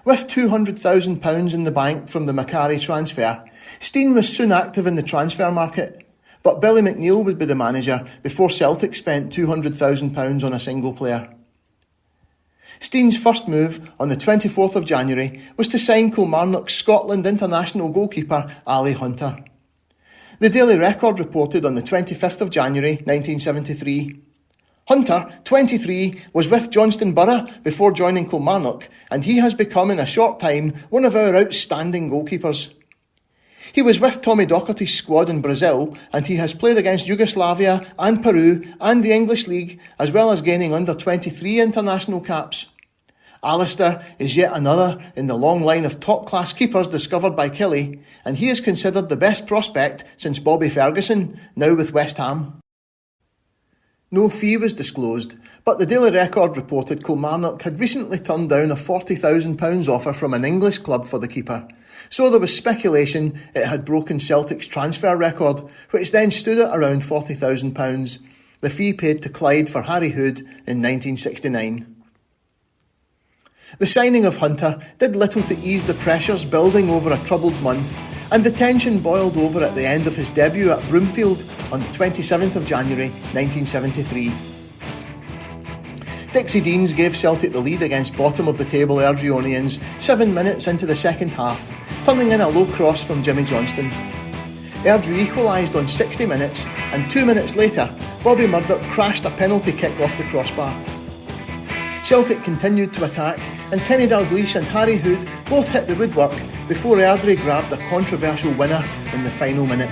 With £200,000 in the bank from the Macari transfer, Stein was soon active in the transfer market, but Billy McNeill would be the manager before Celtic spent £200,000 on a single player. Stein's first move on the 24th of January was to sign Kilmarnock's Scotland international goalkeeper Ali Hunter. The Daily Record reported on the 25th of January 1973, "Hunter, 23, was with Johnstone Borough before joining Kilmarnock, and he has become in a short time one of our outstanding goalkeepers. He was with Tommy Docherty's squad in Brazil, and he has played against Yugoslavia and Peru and the English League, as well as gaining under-23 international caps. Alistair is yet another in the long line of top-class keepers discovered by Kelly, and he is considered the best prospect since Bobby Ferguson, now with West Ham." No fee was disclosed, but the Daily Record reported Kilmarnock had recently turned down a £40,000 offer from an English club for the keeper, so there was speculation it had broken Celtic's transfer record, which then stood at around £40,000, the fee paid to Clyde for Harry Hood in 1969. The signing of Hunter did little to ease the pressures building over a troubled month, and the tension boiled over at the end of his debut at Broomfield on the 27th of January 1973. Dixie Deans gave Celtic the lead against bottom-of-the-table Airdrieonians 7 minutes into the second half, turning in a low cross from Jimmy Johnston. Airdrie equalised on 60 minutes, and 2 minutes later, Bobby Murdoch crashed a penalty kick off the crossbar. Celtic continued to attack, and Kenny Dalglish and Harry Hood both hit the woodwork before Airdrie grabbed a controversial winner in the final minute.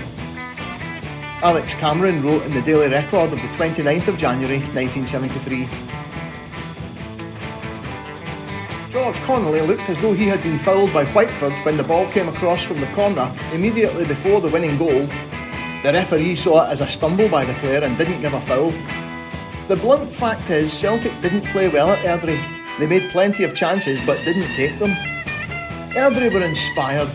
Alex Cameron wrote in the Daily Record of the 29th of January 1973. George Connolly looked as though he had been fouled by Whiteford when the ball came across from the corner immediately before the winning goal. The referee saw it as a stumble by the player and didn't give a foul. The blunt fact is Celtic didn't play well at Airdrie. They made plenty of chances but didn't take them. Airdrie were inspired.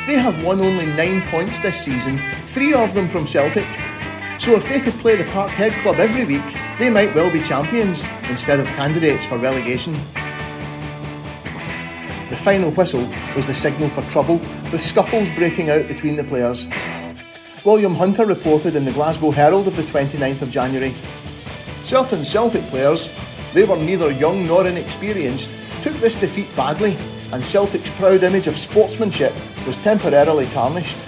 They have won only 9 points this season, 3 of them from Celtic. So if they could play the Parkhead club every week, they might well be champions instead of candidates for relegation. The final whistle was the signal for trouble, with scuffles breaking out between the players. William Hunter reported in the Glasgow Herald of the 29th of January, "Certain Celtic players, they were neither young nor inexperienced, took this defeat badly, and Celtic's proud image of sportsmanship was temporarily tarnished."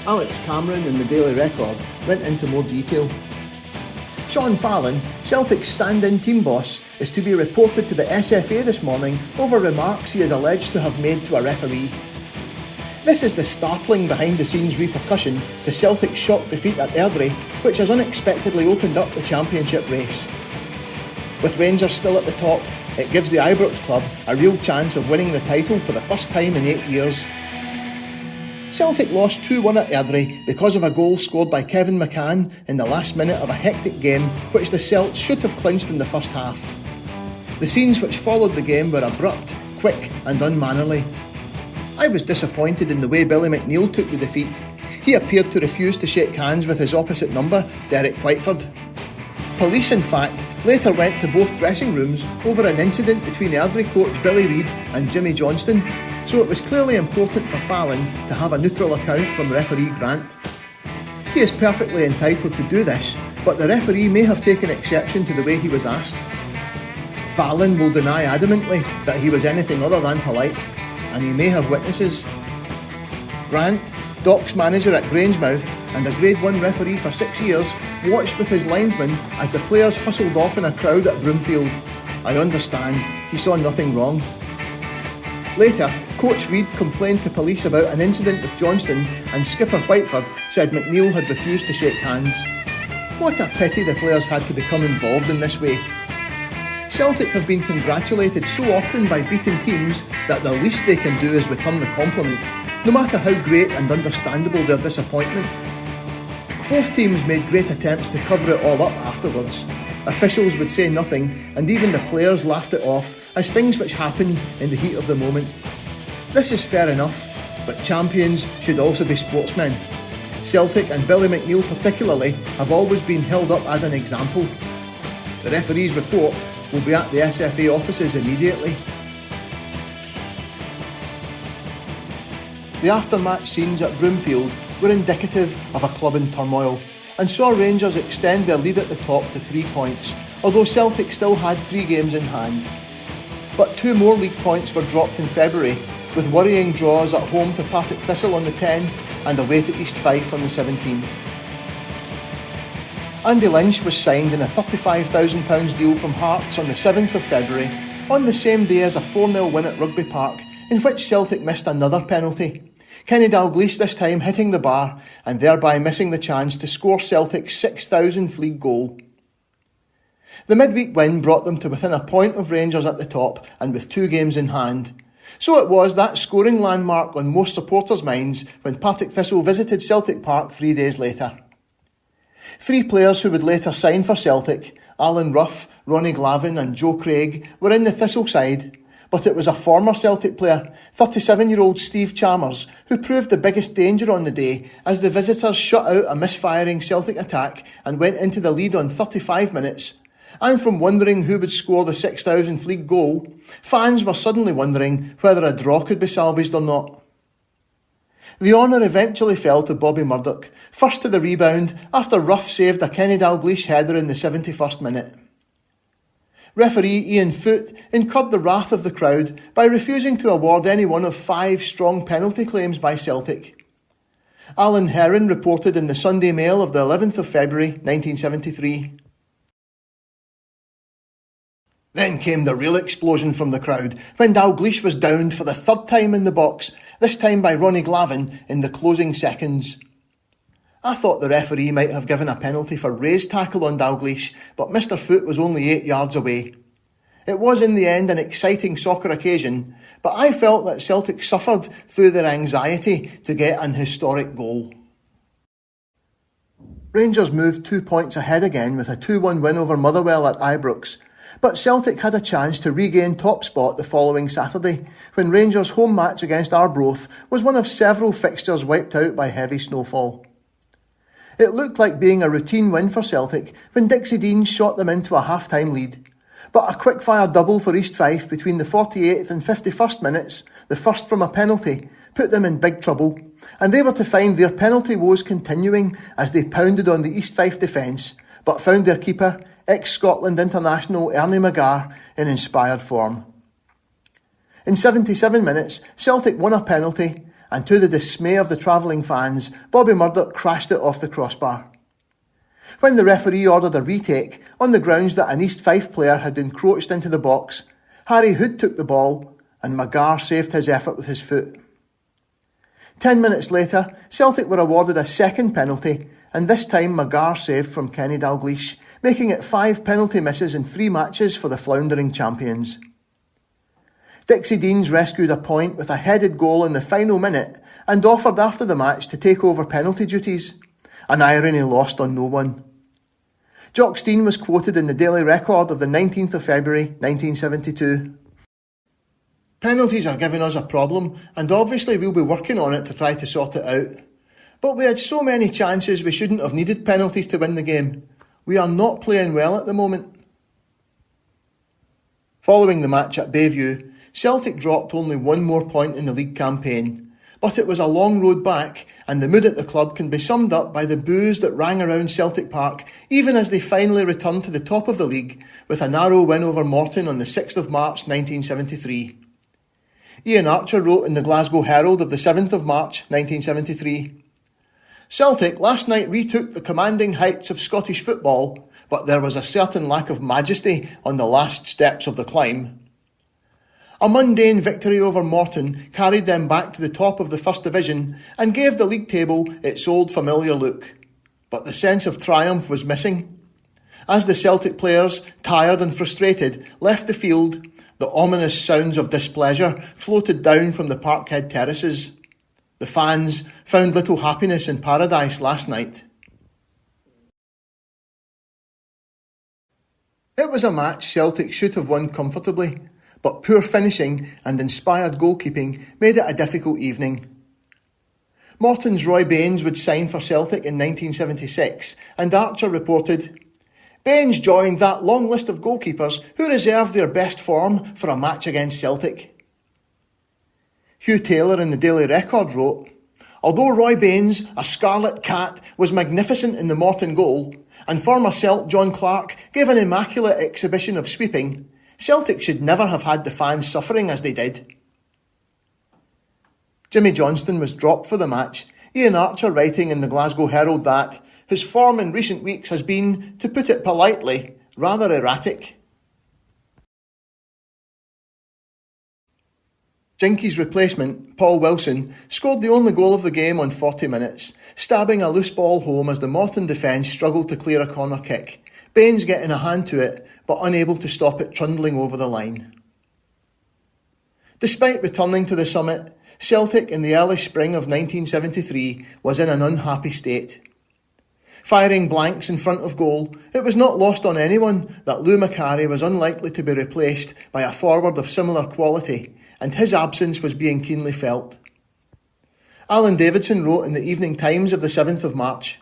Alex Cameron in the Daily Record went into more detail. Sean Fallon, Celtic's stand-in team boss, is to be reported to the SFA this morning over remarks he is alleged to have made to a referee. This is the startling behind-the-scenes repercussion to Celtic's shock defeat at Airdrie, which has unexpectedly opened up the championship race. With Rangers still at the top, it gives the Ibrox club a real chance of winning the title for the first time in 8 years. Celtic lost 2-1 at Airdrie because of a goal scored by Kevin McCann in the last minute of a hectic game which the Celts should have clinched in the first half. The scenes which followed the game were abrupt, quick and unmannerly. I was disappointed in the way Billy McNeill took the defeat. He appeared to refuse to shake hands with his opposite number, Derek Whiteford. Police, in fact, later went to both dressing rooms over an incident between Airdrie coach Billy Reid and Jimmy Johnston, so it was clearly important for Fallon to have a neutral account from referee Grant. He is perfectly entitled to do this, but the referee may have taken exception to the way he was asked. Fallon will deny adamantly that he was anything other than polite, and he may have witnesses. Grant, Doc's manager at Grangemouth and a Grade 1 referee for 6 years, watched with his linesman as the players hustled off in a crowd at Broomfield. I understand, he saw nothing wrong. Later, Coach Reid complained to police about an incident with Johnston, and skipper Whiteford said McNeill had refused to shake hands. What a pity the players had to become involved in this way. Celtic have been congratulated so often by beaten teams that the least they can do is return the compliment, no matter how great and understandable their disappointment. Both teams made great attempts to cover it all up afterwards. Officials would say nothing, and even the players laughed it off as things which happened in the heat of the moment. This is fair enough, but champions should also be sportsmen. Celtic, and Billy McNeill particularly, have always been held up as an example. The referee's report will be at the SFA offices immediately. The aftermatch scenes at Broomfield were indicative of a club in turmoil, and saw Rangers extend their lead at the top to 3 points, although Celtic still had 3 games in hand. But 2 more league points were dropped in February, with worrying draws at home to Partick Thistle on the 10th and away to East Fife on the 17th. Andy Lynch was signed in a £35,000 deal from Hearts on the 7th of February, on the same day as a 4-0 win at Rugby Park, in which Celtic missed another penalty. Kenny Dalglish this time hitting the bar and thereby missing the chance to score Celtic's 6,000th league goal. The midweek win brought them to within a point of Rangers at the top and with 2 games in hand. So it was that scoring landmark on most supporters' minds when Partick Thistle visited Celtic Park 3 days later. Three players who would later sign for Celtic, Alan Rough, Ronnie Glavin and Joe Craig, were in the Thistle side, but it was a former Celtic player, 37-year-old Steve Chalmers, who proved the biggest danger on the day as the visitors shut out a misfiring Celtic attack and went into the lead on 35 minutes. And from wondering who would score the 6,000th league goal, fans were suddenly wondering whether a draw could be salvaged or not. The honour eventually fell to Bobby Murdoch, first to the rebound after Rough saved a Kenny Dalglish header in the 71st minute. Referee Ian Foote incurred the wrath of the crowd by refusing to award any one of 5 strong penalty claims by Celtic. Alan Heron reported in the Sunday Mail of the 11th of February 1973. Then came the real explosion from the crowd when Dalglish was downed for the third time in the box, this time by Ronnie Glavin in the closing seconds. I thought the referee might have given a penalty for raised tackle on Dalglish, but Mr Foote was only 8 yards away. It was in the end an exciting soccer occasion, but I felt that Celtic suffered through their anxiety to get an historic goal. Rangers moved 2 points ahead again with a 2-1 win over Motherwell at Ibrox, but Celtic had a chance to regain top spot the following Saturday, when Rangers' home match against Arbroath was one of several fixtures wiped out by heavy snowfall. It looked like being a routine win for Celtic when Dixie Dean shot them into a half-time lead, but a quick-fire double for East Fife between the 48th and 51st minutes, the first from a penalty, put them in big trouble, and they were to find their penalty woes continuing as they pounded on the East Fife defence, but found their keeper, ex-Scotland international Ernie Magar, in inspired form. In 77 minutes, Celtic won a penalty, and to the dismay of the travelling fans, Bobby Murdoch crashed it off the crossbar. When the referee ordered a retake, on the grounds that an East Fife player had encroached into the box, Harry Hood took the ball, and Magar saved his effort with his foot. 10 minutes later, Celtic were awarded a second penalty, and this time Magar saved from Kenny Dalglish, making it 5 penalty misses in 3 matches for the floundering champions. Dixie Deans rescued a point with a headed goal in the final minute and offered after the match to take over penalty duties, an irony lost on no one. Jock Stein was quoted in the Daily Record of the 19th of February 1972. Penalties are giving us a problem, and obviously we'll be working on it to try to sort it out. But we had so many chances we shouldn't have needed penalties to win the game. We are not playing well at the moment. Following the match at Bayview, Celtic dropped only 1 more point in the league campaign, but it was a long road back, and the mood at the club can be summed up by the boos that rang around Celtic Park even as they finally returned to the top of the league with a narrow win over Morton on the 6th of March 1973. Ian Archer wrote in the Glasgow Herald of the 7th of March 1973, Celtic last night retook the commanding heights of Scottish football, but there was a certain lack of majesty on the last steps of the climb. A mundane victory over Morton carried them back to the top of the First Division and gave the league table its old familiar look. But the sense of triumph was missing. As the Celtic players, tired and frustrated, left the field, the ominous sounds of displeasure floated down from the Parkhead terraces. The fans found little happiness in paradise last night. It was a match Celtic should have won comfortably, but poor finishing and inspired goalkeeping made it a difficult evening. Morton's Roy Baines would sign for Celtic in 1976, and Archer reported, Baines joined that long list of goalkeepers who reserved their best form for a match against Celtic. Hugh Taylor in the Daily Record wrote, Although Roy Baines, a scarlet cat, was magnificent in the Morton goal, and former Celt John Clark gave an immaculate exhibition of sweeping, Celtic should never have had the fans suffering as they did. Jimmy Johnston was dropped for the match, Ian Archer writing in the Glasgow Herald that his form in recent weeks has been, to put it politely, rather erratic. Jinky's replacement, Paul Wilson, scored the only goal of the game on 40 minutes, stabbing a loose ball home as the Morton defence struggled to clear a corner kick, Baines getting a hand to it, but unable to stop it trundling over the line. Despite returning to the summit, Celtic in the early spring of 1973 was in an unhappy state. Firing blanks in front of goal, it was not lost on anyone that Lou Macari was unlikely to be replaced by a forward of similar quality, and his absence was being keenly felt. Alan Davidson wrote in the Evening Times of the 7th of March,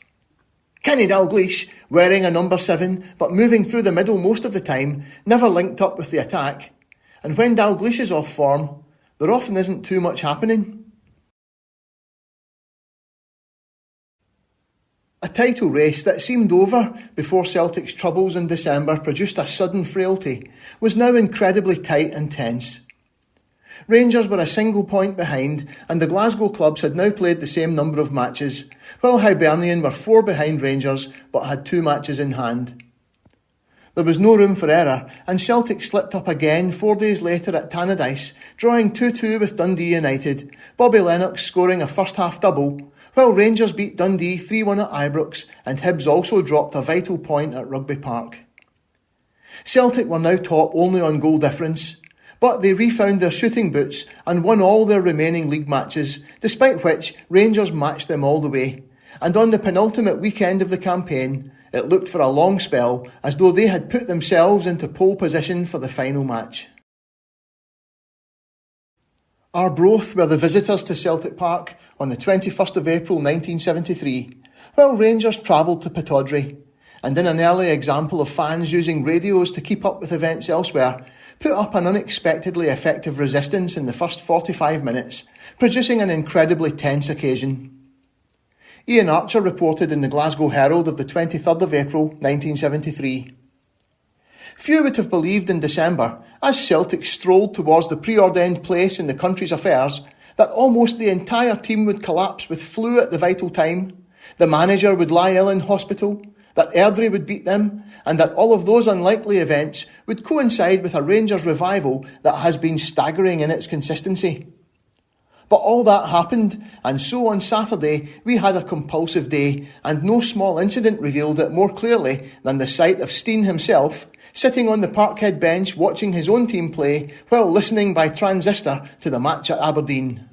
"Kenny Dalglish, wearing a number 7 but moving through the middle most of the time, never linked up with the attack, and when Dalglish is off form, there often isn't too much happening." A title race that seemed over before Celtic's troubles in December produced a sudden frailty was now incredibly tight and tense. Rangers were a single point behind, and the Glasgow clubs had now played the same number of matches, while Hibernian were 4 behind Rangers but had 2 matches in hand. There was no room for error, and Celtic slipped up again 4 days later at Tannadice, drawing 2-2 with Dundee United, Bobby Lennox scoring a first-half double, while Rangers beat Dundee 3-1 at Ibrox, and Hibs also dropped a vital point at Rugby Park. Celtic were now top only on goal difference, but they refound their shooting boots and won all their remaining league matches, despite which Rangers matched them all the way, and on the penultimate weekend of the campaign, it looked for a long spell as though they had put themselves into pole position for the final match. Arbroath were the visitors to Celtic Park on the 21st of April 1973, while Rangers travelled to Pittodrie, and in an early example of fans using radios to keep up with events elsewhere, put up an unexpectedly effective resistance in the first 45 minutes, producing an incredibly tense occasion. Ian Archer reported in the Glasgow Herald of the 23rd of April 1973. Few would have believed in December, as Celtic strolled towards the preordained place in the country's affairs, that almost the entire team would collapse with flu at the vital time, the manager would lie ill in hospital, that Airdrie would beat them, and that all of those unlikely events would coincide with a Rangers revival that has been staggering in its consistency. But all that happened, and so on Saturday we had a compulsive day, and no small incident revealed it more clearly than the sight of Stein himself, sitting on the Parkhead bench watching his own team play while listening by transistor to the match at Aberdeen.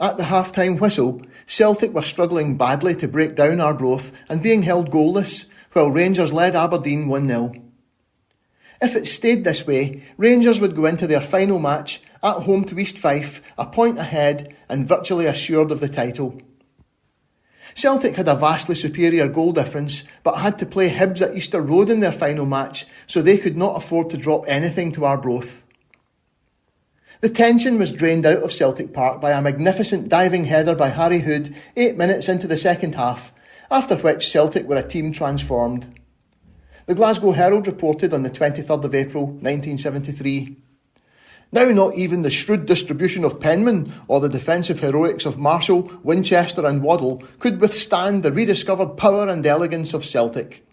At the half-time whistle, Celtic were struggling badly to break down Arbroath and being held goalless, while Rangers led Aberdeen 1-0. If it stayed this way, Rangers would go into their final match at home to East Fife, a point ahead and virtually assured of the title. Celtic had a vastly superior goal difference, but had to play Hibs at Easter Road in their final match, so they could not afford to drop anything to Arbroath. The tension was drained out of Celtic Park by a magnificent diving header by Harry Hood 8 minutes into the second half, after which Celtic were a team transformed. The Glasgow Herald reported on the 23rd of April 1973. Now not even the shrewd distribution of Penman or the defensive heroics of Marshall, Winchester and Waddle could withstand the rediscovered power and elegance of Celtic.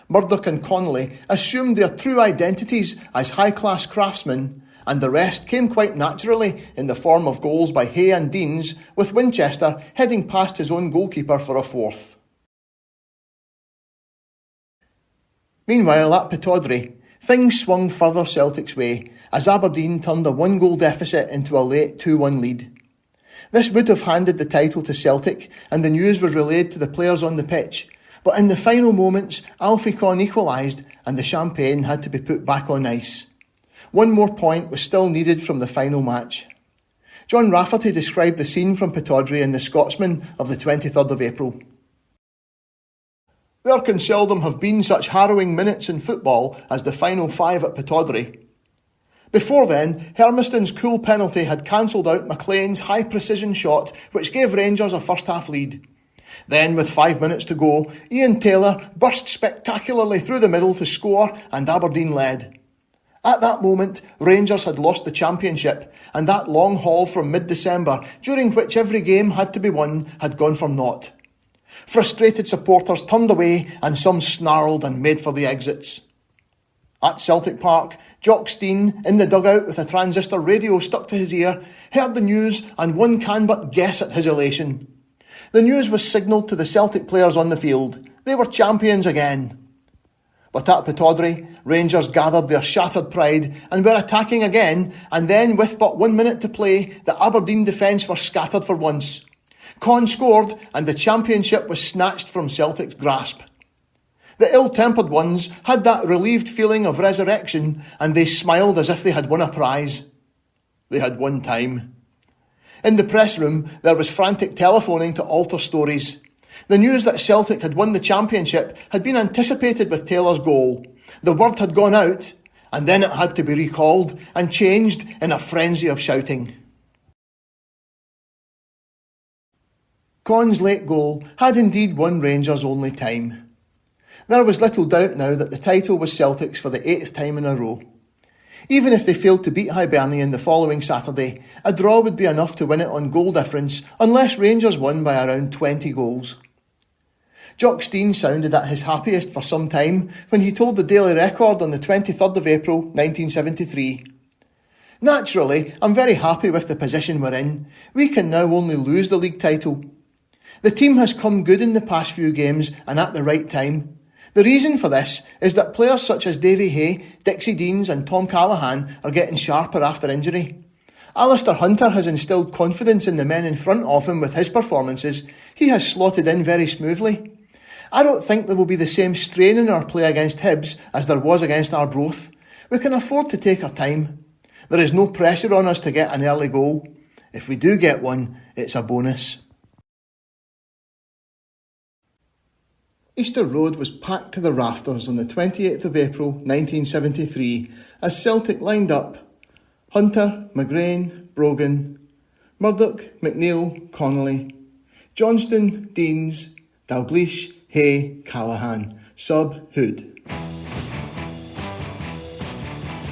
Murdoch and Connolly assumed their true identities as high-class craftsmen, and the rest came quite naturally in the form of goals by Hay and Deans, with Winchester heading past his own goalkeeper for a fourth. Meanwhile, at Pittodrie, things swung further Celtic's way as Aberdeen turned a 1-goal deficit into a late 2-1 lead. This would have handed the title to Celtic, and the news was relayed to the players on the pitch, but in the final moments Alfie Conn equalised and the champagne had to be put back on ice. One more point was still needed from the final match. John Rafferty described the scene from Pittodrie in The Scotsman of the 23rd of April. There can seldom have been such harrowing minutes in football as the final 5 at Pittodrie. Before then, Hermiston's cool penalty had cancelled out McLean's high-precision shot, which gave Rangers a first-half lead. Then, with 5 minutes to go, Ian Taylor burst spectacularly through the middle to score, and Aberdeen led. At that moment, Rangers had lost the championship, and that long haul from mid-December, during which every game had to be won, had gone for naught. Frustrated supporters turned away, and some snarled and made for the exits. At Celtic Park, Jock Stein, in the dugout with a transistor radio stuck to his ear, heard the news, and one can but guess at his elation. The news was signalled to the Celtic players on the field. They were champions again. But at Pittodrie, Rangers gathered their shattered pride and were attacking again, and then with but 1 minute to play, the Aberdeen defence were scattered for once. Con scored and the championship was snatched from Celtic's grasp. The ill-tempered ones had that relieved feeling of resurrection and they smiled as if they had won a prize. They had won time. In the press room, there was frantic telephoning to alter stories. The news that Celtic had won the championship had been anticipated with Taylor's goal. The word had gone out, and then it had to be recalled and changed in a frenzy of shouting. Con's late goal had indeed won Rangers only time. There was little doubt now that the title was Celtic's for the 8th time in a row. Even if they failed to beat Hibernian the following Saturday, a draw would be enough to win it on goal difference unless Rangers won by around 20 goals. Jock Stein sounded at his happiest for some time when he told the Daily Record on the 23rd of April 1973. Naturally, I'm very happy with the position we're in. We can now only lose the league title. The team has come good in the past few games and at the right time. The reason for this is that players such as Davy Hay, Dixie Deans and Tom Callaghan are getting sharper after injury. Alistair Hunter has instilled confidence in the men in front of him with his performances. He has slotted in very smoothly. I don't think there will be the same strain in our play against Hibs as there was against Arbroath. We can afford to take our time. There is no pressure on us to get an early goal. If we do get one, it's a bonus. Easter Road was packed to the rafters on the 28th of April 1973 as Celtic lined up Hunter, McGrain, Brogan, Murdoch, McNeil, Connolly, Johnston, Deans, Dalglish, Hay, Callaghan, sub, Hood.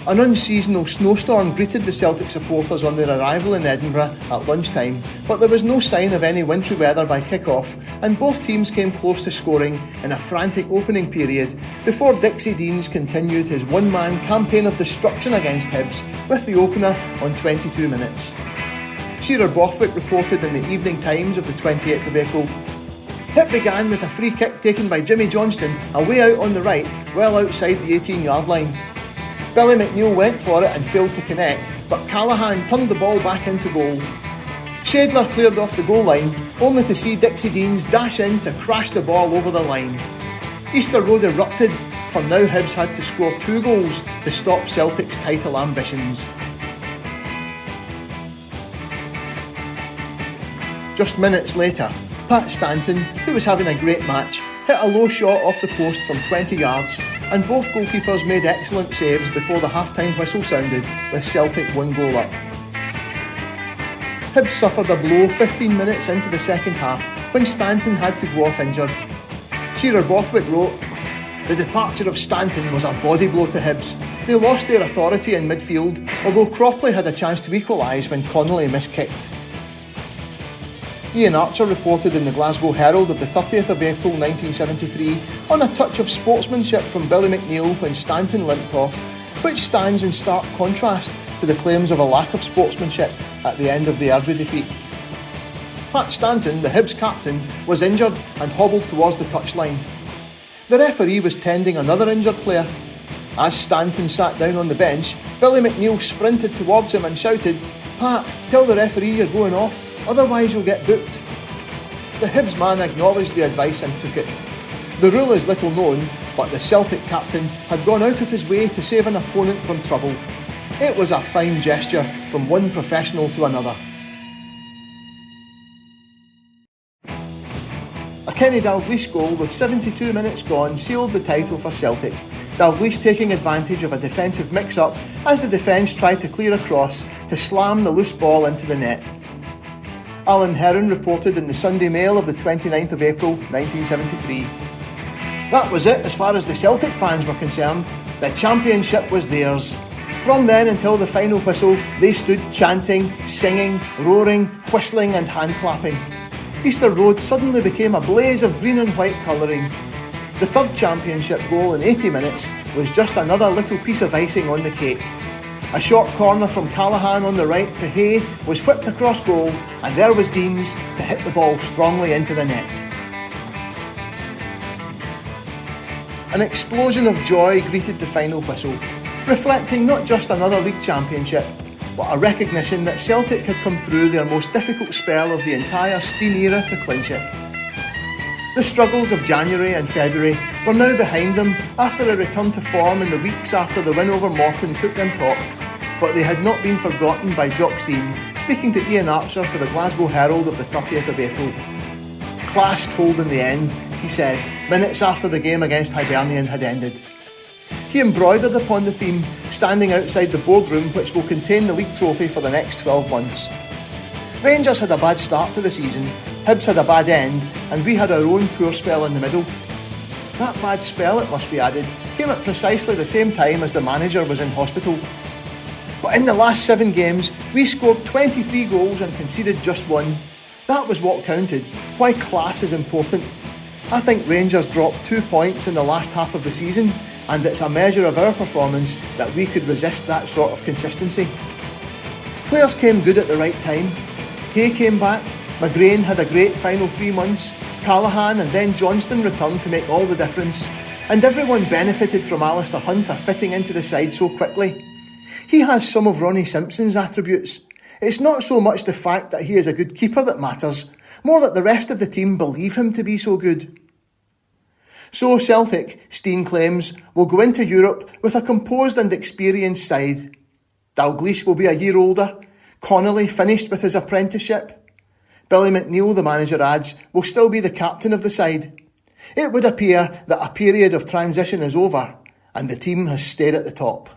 An unseasonal snowstorm greeted the Celtic supporters on their arrival in Edinburgh at lunchtime, but there was no sign of any wintry weather by kick-off, and both teams came close to scoring in a frantic opening period before Dixie Deans continued his one-man campaign of destruction against Hibs with the opener on 22 minutes. Shearer Borthwick reported in the Evening Times of the 28th of April, "It began with a free kick taken by Jimmy Johnston away out on the right, well outside the 18-yard line. Billy McNeil went for it and failed to connect, but Callaghan turned the ball back into goal. Shadler cleared off the goal line, only to see Dixie Deans dash in to crash the ball over the line. Easter Road erupted, for now Hibs had to score 2 goals to stop Celtic's title ambitions." Just minutes later, Pat Stanton, who was having a great match, hit a low shot off the post from 20 yards, and both goalkeepers made excellent saves before the half-time whistle sounded, with Celtic 1 goal up. Hibs suffered a blow 15 minutes into the second half when Stanton had to go off injured. Shearer Borthwick wrote, "The departure of Stanton was a body blow to Hibs. They lost their authority in midfield, although Cropley had a chance to equalise when Connolly miskicked." Ian Archer reported in the Glasgow Herald of the 30th of April 1973 on a touch of sportsmanship from Billy McNeil when Stanton limped off, which stands in stark contrast to the claims of a lack of sportsmanship at the end of the Airdrie defeat. Pat Stanton, the Hibs captain, was injured and hobbled towards the touchline. The referee was tending another injured player. As Stanton sat down on the bench, Billy McNeil sprinted towards him and shouted, "Pat, tell the referee you're going off, otherwise you'll get booked." The Hibs man acknowledged the advice and took it. The rule is little known, but the Celtic captain had gone out of his way to save an opponent from trouble. It was a fine gesture from one professional to another. A Kenny Dalglish goal with 72 minutes gone sealed the title for Celtic, Dalglish taking advantage of a defensive mix-up as the defence tried to clear across to slam the loose ball into the net. Alan Heron reported in the Sunday Mail of the 29th of April 1973. "That was it as far as the Celtic fans were concerned. The championship was theirs. From then until the final whistle, they stood chanting, singing, roaring, whistling and hand-clapping. Easter Road suddenly became a blaze of green and white colouring. The third championship goal in 80 minutes was just another little piece of icing on the cake. A short corner from Callaghan on the right to Hay was whipped across goal, and there was Deans to hit the ball strongly into the net." An explosion of joy greeted the final whistle, reflecting not just another league championship, but a recognition that Celtic had come through their most difficult spell of the entire Stein era to clinch it. The struggles of January and February were now behind them after a return to form in the weeks after the win over Morton took them top, but they had not been forgotten by Jock Stein, speaking to Ian Archer for the Glasgow Herald of the 30th of April. "Class told in the end," he said, minutes after the game against Hibernian had ended. He embroidered upon the theme, standing outside the boardroom which will contain the league trophy for the next 12 months. Rangers had a bad start to the season, Hibs had a bad end, and we had our own poor spell in the middle. That bad spell, it must be added, came at precisely the same time as the manager was in hospital. But in the last 7 games, we scored 23 goals and conceded just 1. That was what counted. Why class is important. I think Rangers dropped 2 points in the last half of the season, and it's a measure of our performance that we could resist that sort of consistency. Players came good at the right time. Hay came back, McGrain had a great final 3 months, Callaghan and then Johnston returned to make all the difference, and everyone benefited from Alistair Hunter fitting into the side so quickly. He has some of Ronnie Simpson's attributes. It's not so much the fact that he is a good keeper that matters, more that the rest of the team believe him to be so good. So Celtic, Stein claims, will go into Europe with a composed and experienced side. Dalglish will be a year older, Connolly finished with his apprenticeship. Billy McNeill, the manager adds, will still be the captain of the side. It would appear that a period of transition is over and the team has stayed at the top.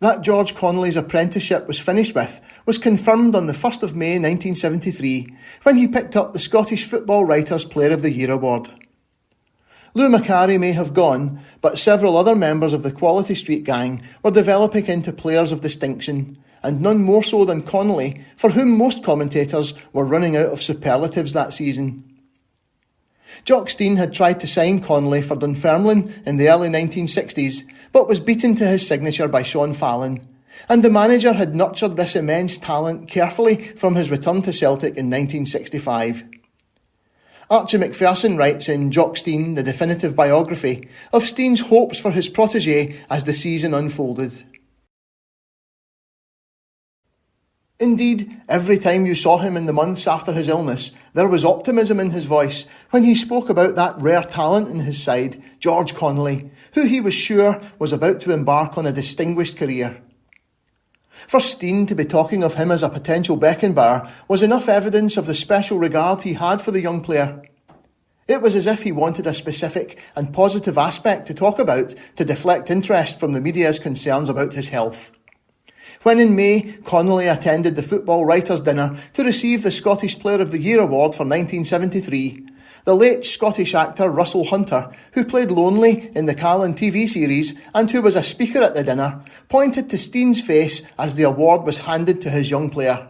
That George Connolly's apprenticeship was finished with was confirmed on the 1st of May 1973 when he picked up the Scottish Football Writers' Player of the Year award. Lou Macari may have gone, but several other members of the Quality Street gang were developing into players of distinction, and none more so than Connolly, for whom most commentators were running out of superlatives that season. Jock Stein had tried to sign Connolly for Dunfermline in the early 1960s, but was beaten to his signature by Sean Fallon, and the manager had nurtured this immense talent carefully from his return to Celtic in 1965. Archie Macpherson writes in Jock Stein, the definitive biography, of Stein's hopes for his protégé as the season unfolded. Indeed, every time you saw him in the months after his illness, there was optimism in his voice when he spoke about that rare talent in his side, George Connolly, who he was sure was about to embark on a distinguished career. For Stein to be talking of him as a potential Beckenbauer was enough evidence of the special regard he had for the young player. It was as if he wanted a specific and positive aspect to talk about to deflect interest from the media's concerns about his health. When in May, Connolly attended the Football Writers' Dinner to receive the Scottish Player of the Year award for 1973, the late Scottish actor Russell Hunter, who played Lonely in the Callan TV series and who was a speaker at the dinner, pointed to Stein's face as the award was handed to his young player.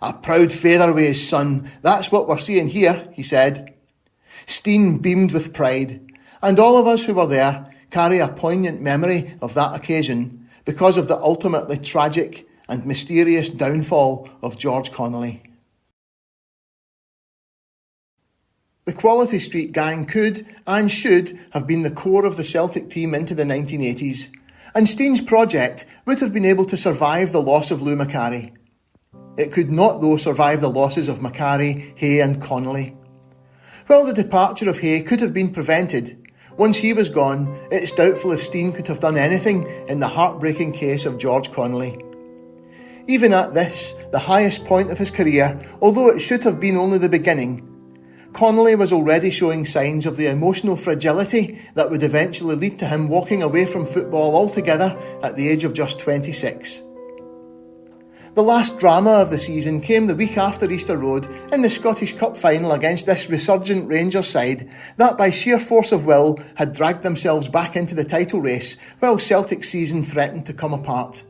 "A proud father with his son, that's what we're seeing here," he said. Stein beamed with pride, and all of us who were there carry a poignant memory of that occasion, because of the ultimately tragic and mysterious downfall of George Connolly. The Quality Street gang could and should have been the core of the Celtic team into the 1980s, and Stein's project would have been able to survive the loss of Lou Macari. It could not, though, survive the losses of Macari, Hay and Connolly. While the departure of Hay could have been prevented, once he was gone, it's doubtful if Stein could have done anything in the heartbreaking case of George Connolly. Even at this, the highest point of his career, although it should have been only the beginning, Connolly was already showing signs of the emotional fragility that would eventually lead to him walking away from football altogether at the age of just 26. The last drama of the season came the week after Easter Road in the Scottish Cup final against this resurgent Rangers side that by sheer force of will had dragged themselves back into the title race while Celtic's season threatened to come apart.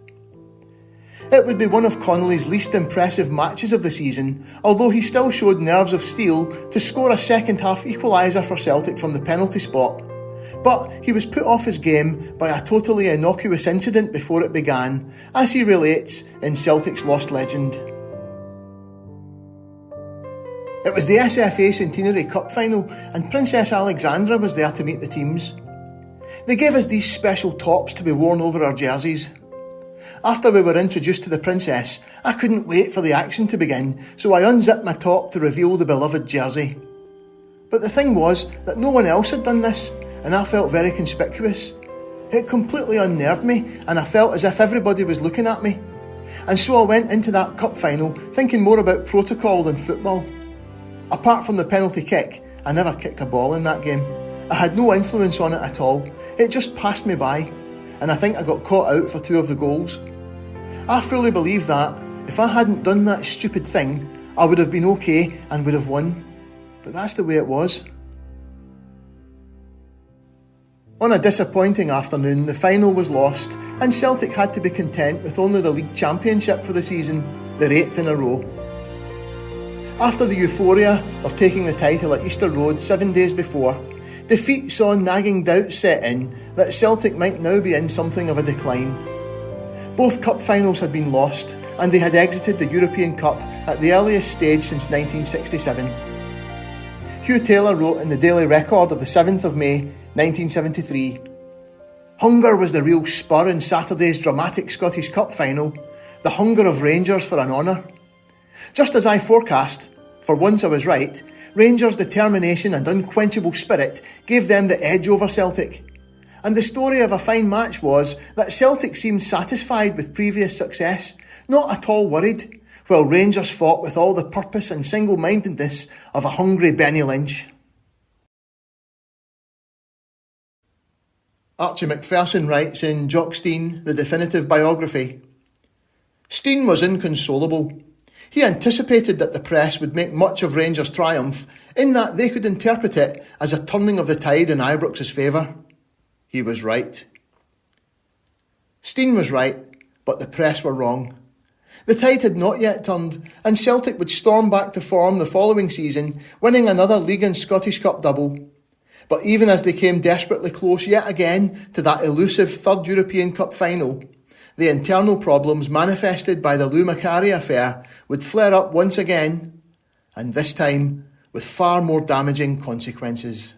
It would be one of Connolly's least impressive matches of the season, although he still showed nerves of steel to score a second-half equaliser for Celtic from the penalty spot. But he was put off his game by a totally innocuous incident before it began, as he relates in Celtic's Lost Legend. It was the SFA Centenary Cup final, and Princess Alexandra was there to meet the teams. They gave us these special tops to be worn over our jerseys. After we were introduced to the princess, I couldn't wait for the action to begin, so I unzipped my top to reveal the beloved jersey. But the thing was that no one else had done this, and I felt very conspicuous. It completely unnerved me, and I felt as if everybody was looking at me. And so I went into that cup final thinking more about protocol than football. Apart from the penalty kick, I never kicked a ball in that game. I had no influence on it at all. It just passed me by, and I think I got caught out for 2 of the goals. I fully believe that if I hadn't done that stupid thing, I would have been okay and would have won. But that's the way it was. On a disappointing afternoon, the final was lost and Celtic had to be content with only the league championship for the season, their 8th in a row. After the euphoria of taking the title at Easter Road 7 days before, defeat saw nagging doubts set in that Celtic might now be in something of a decline. Both cup finals had been lost and they had exited the European Cup at the earliest stage since 1967. Hugh Taylor wrote in the Daily Record of the 7th of May 1973, "Hunger was the real spur in Saturday's dramatic Scottish Cup final, the hunger of Rangers for an honour. Just as I forecast, for once I was right, Rangers' determination and unquenchable spirit gave them the edge over Celtic. And the story of a fine match was that Celtic seemed satisfied with previous success, not at all worried, while Rangers fought with all the purpose and single-mindedness of a hungry Benny Lynch." Archie Macpherson writes in Jock, Stein, the definitive biography, "Stein was inconsolable. He anticipated that the press would make much of Rangers' triumph, in that they could interpret it as a turning of the tide in Ibrox's favour. He was right. Stein was right, but the press were wrong. The tide had not yet turned, and Celtic would storm back to form the following season, winning another League and Scottish Cup double. But even as they came desperately close yet again to that elusive third European Cup final, the internal problems manifested by the Lou Macari affair would flare up once again, and this time with far more damaging consequences."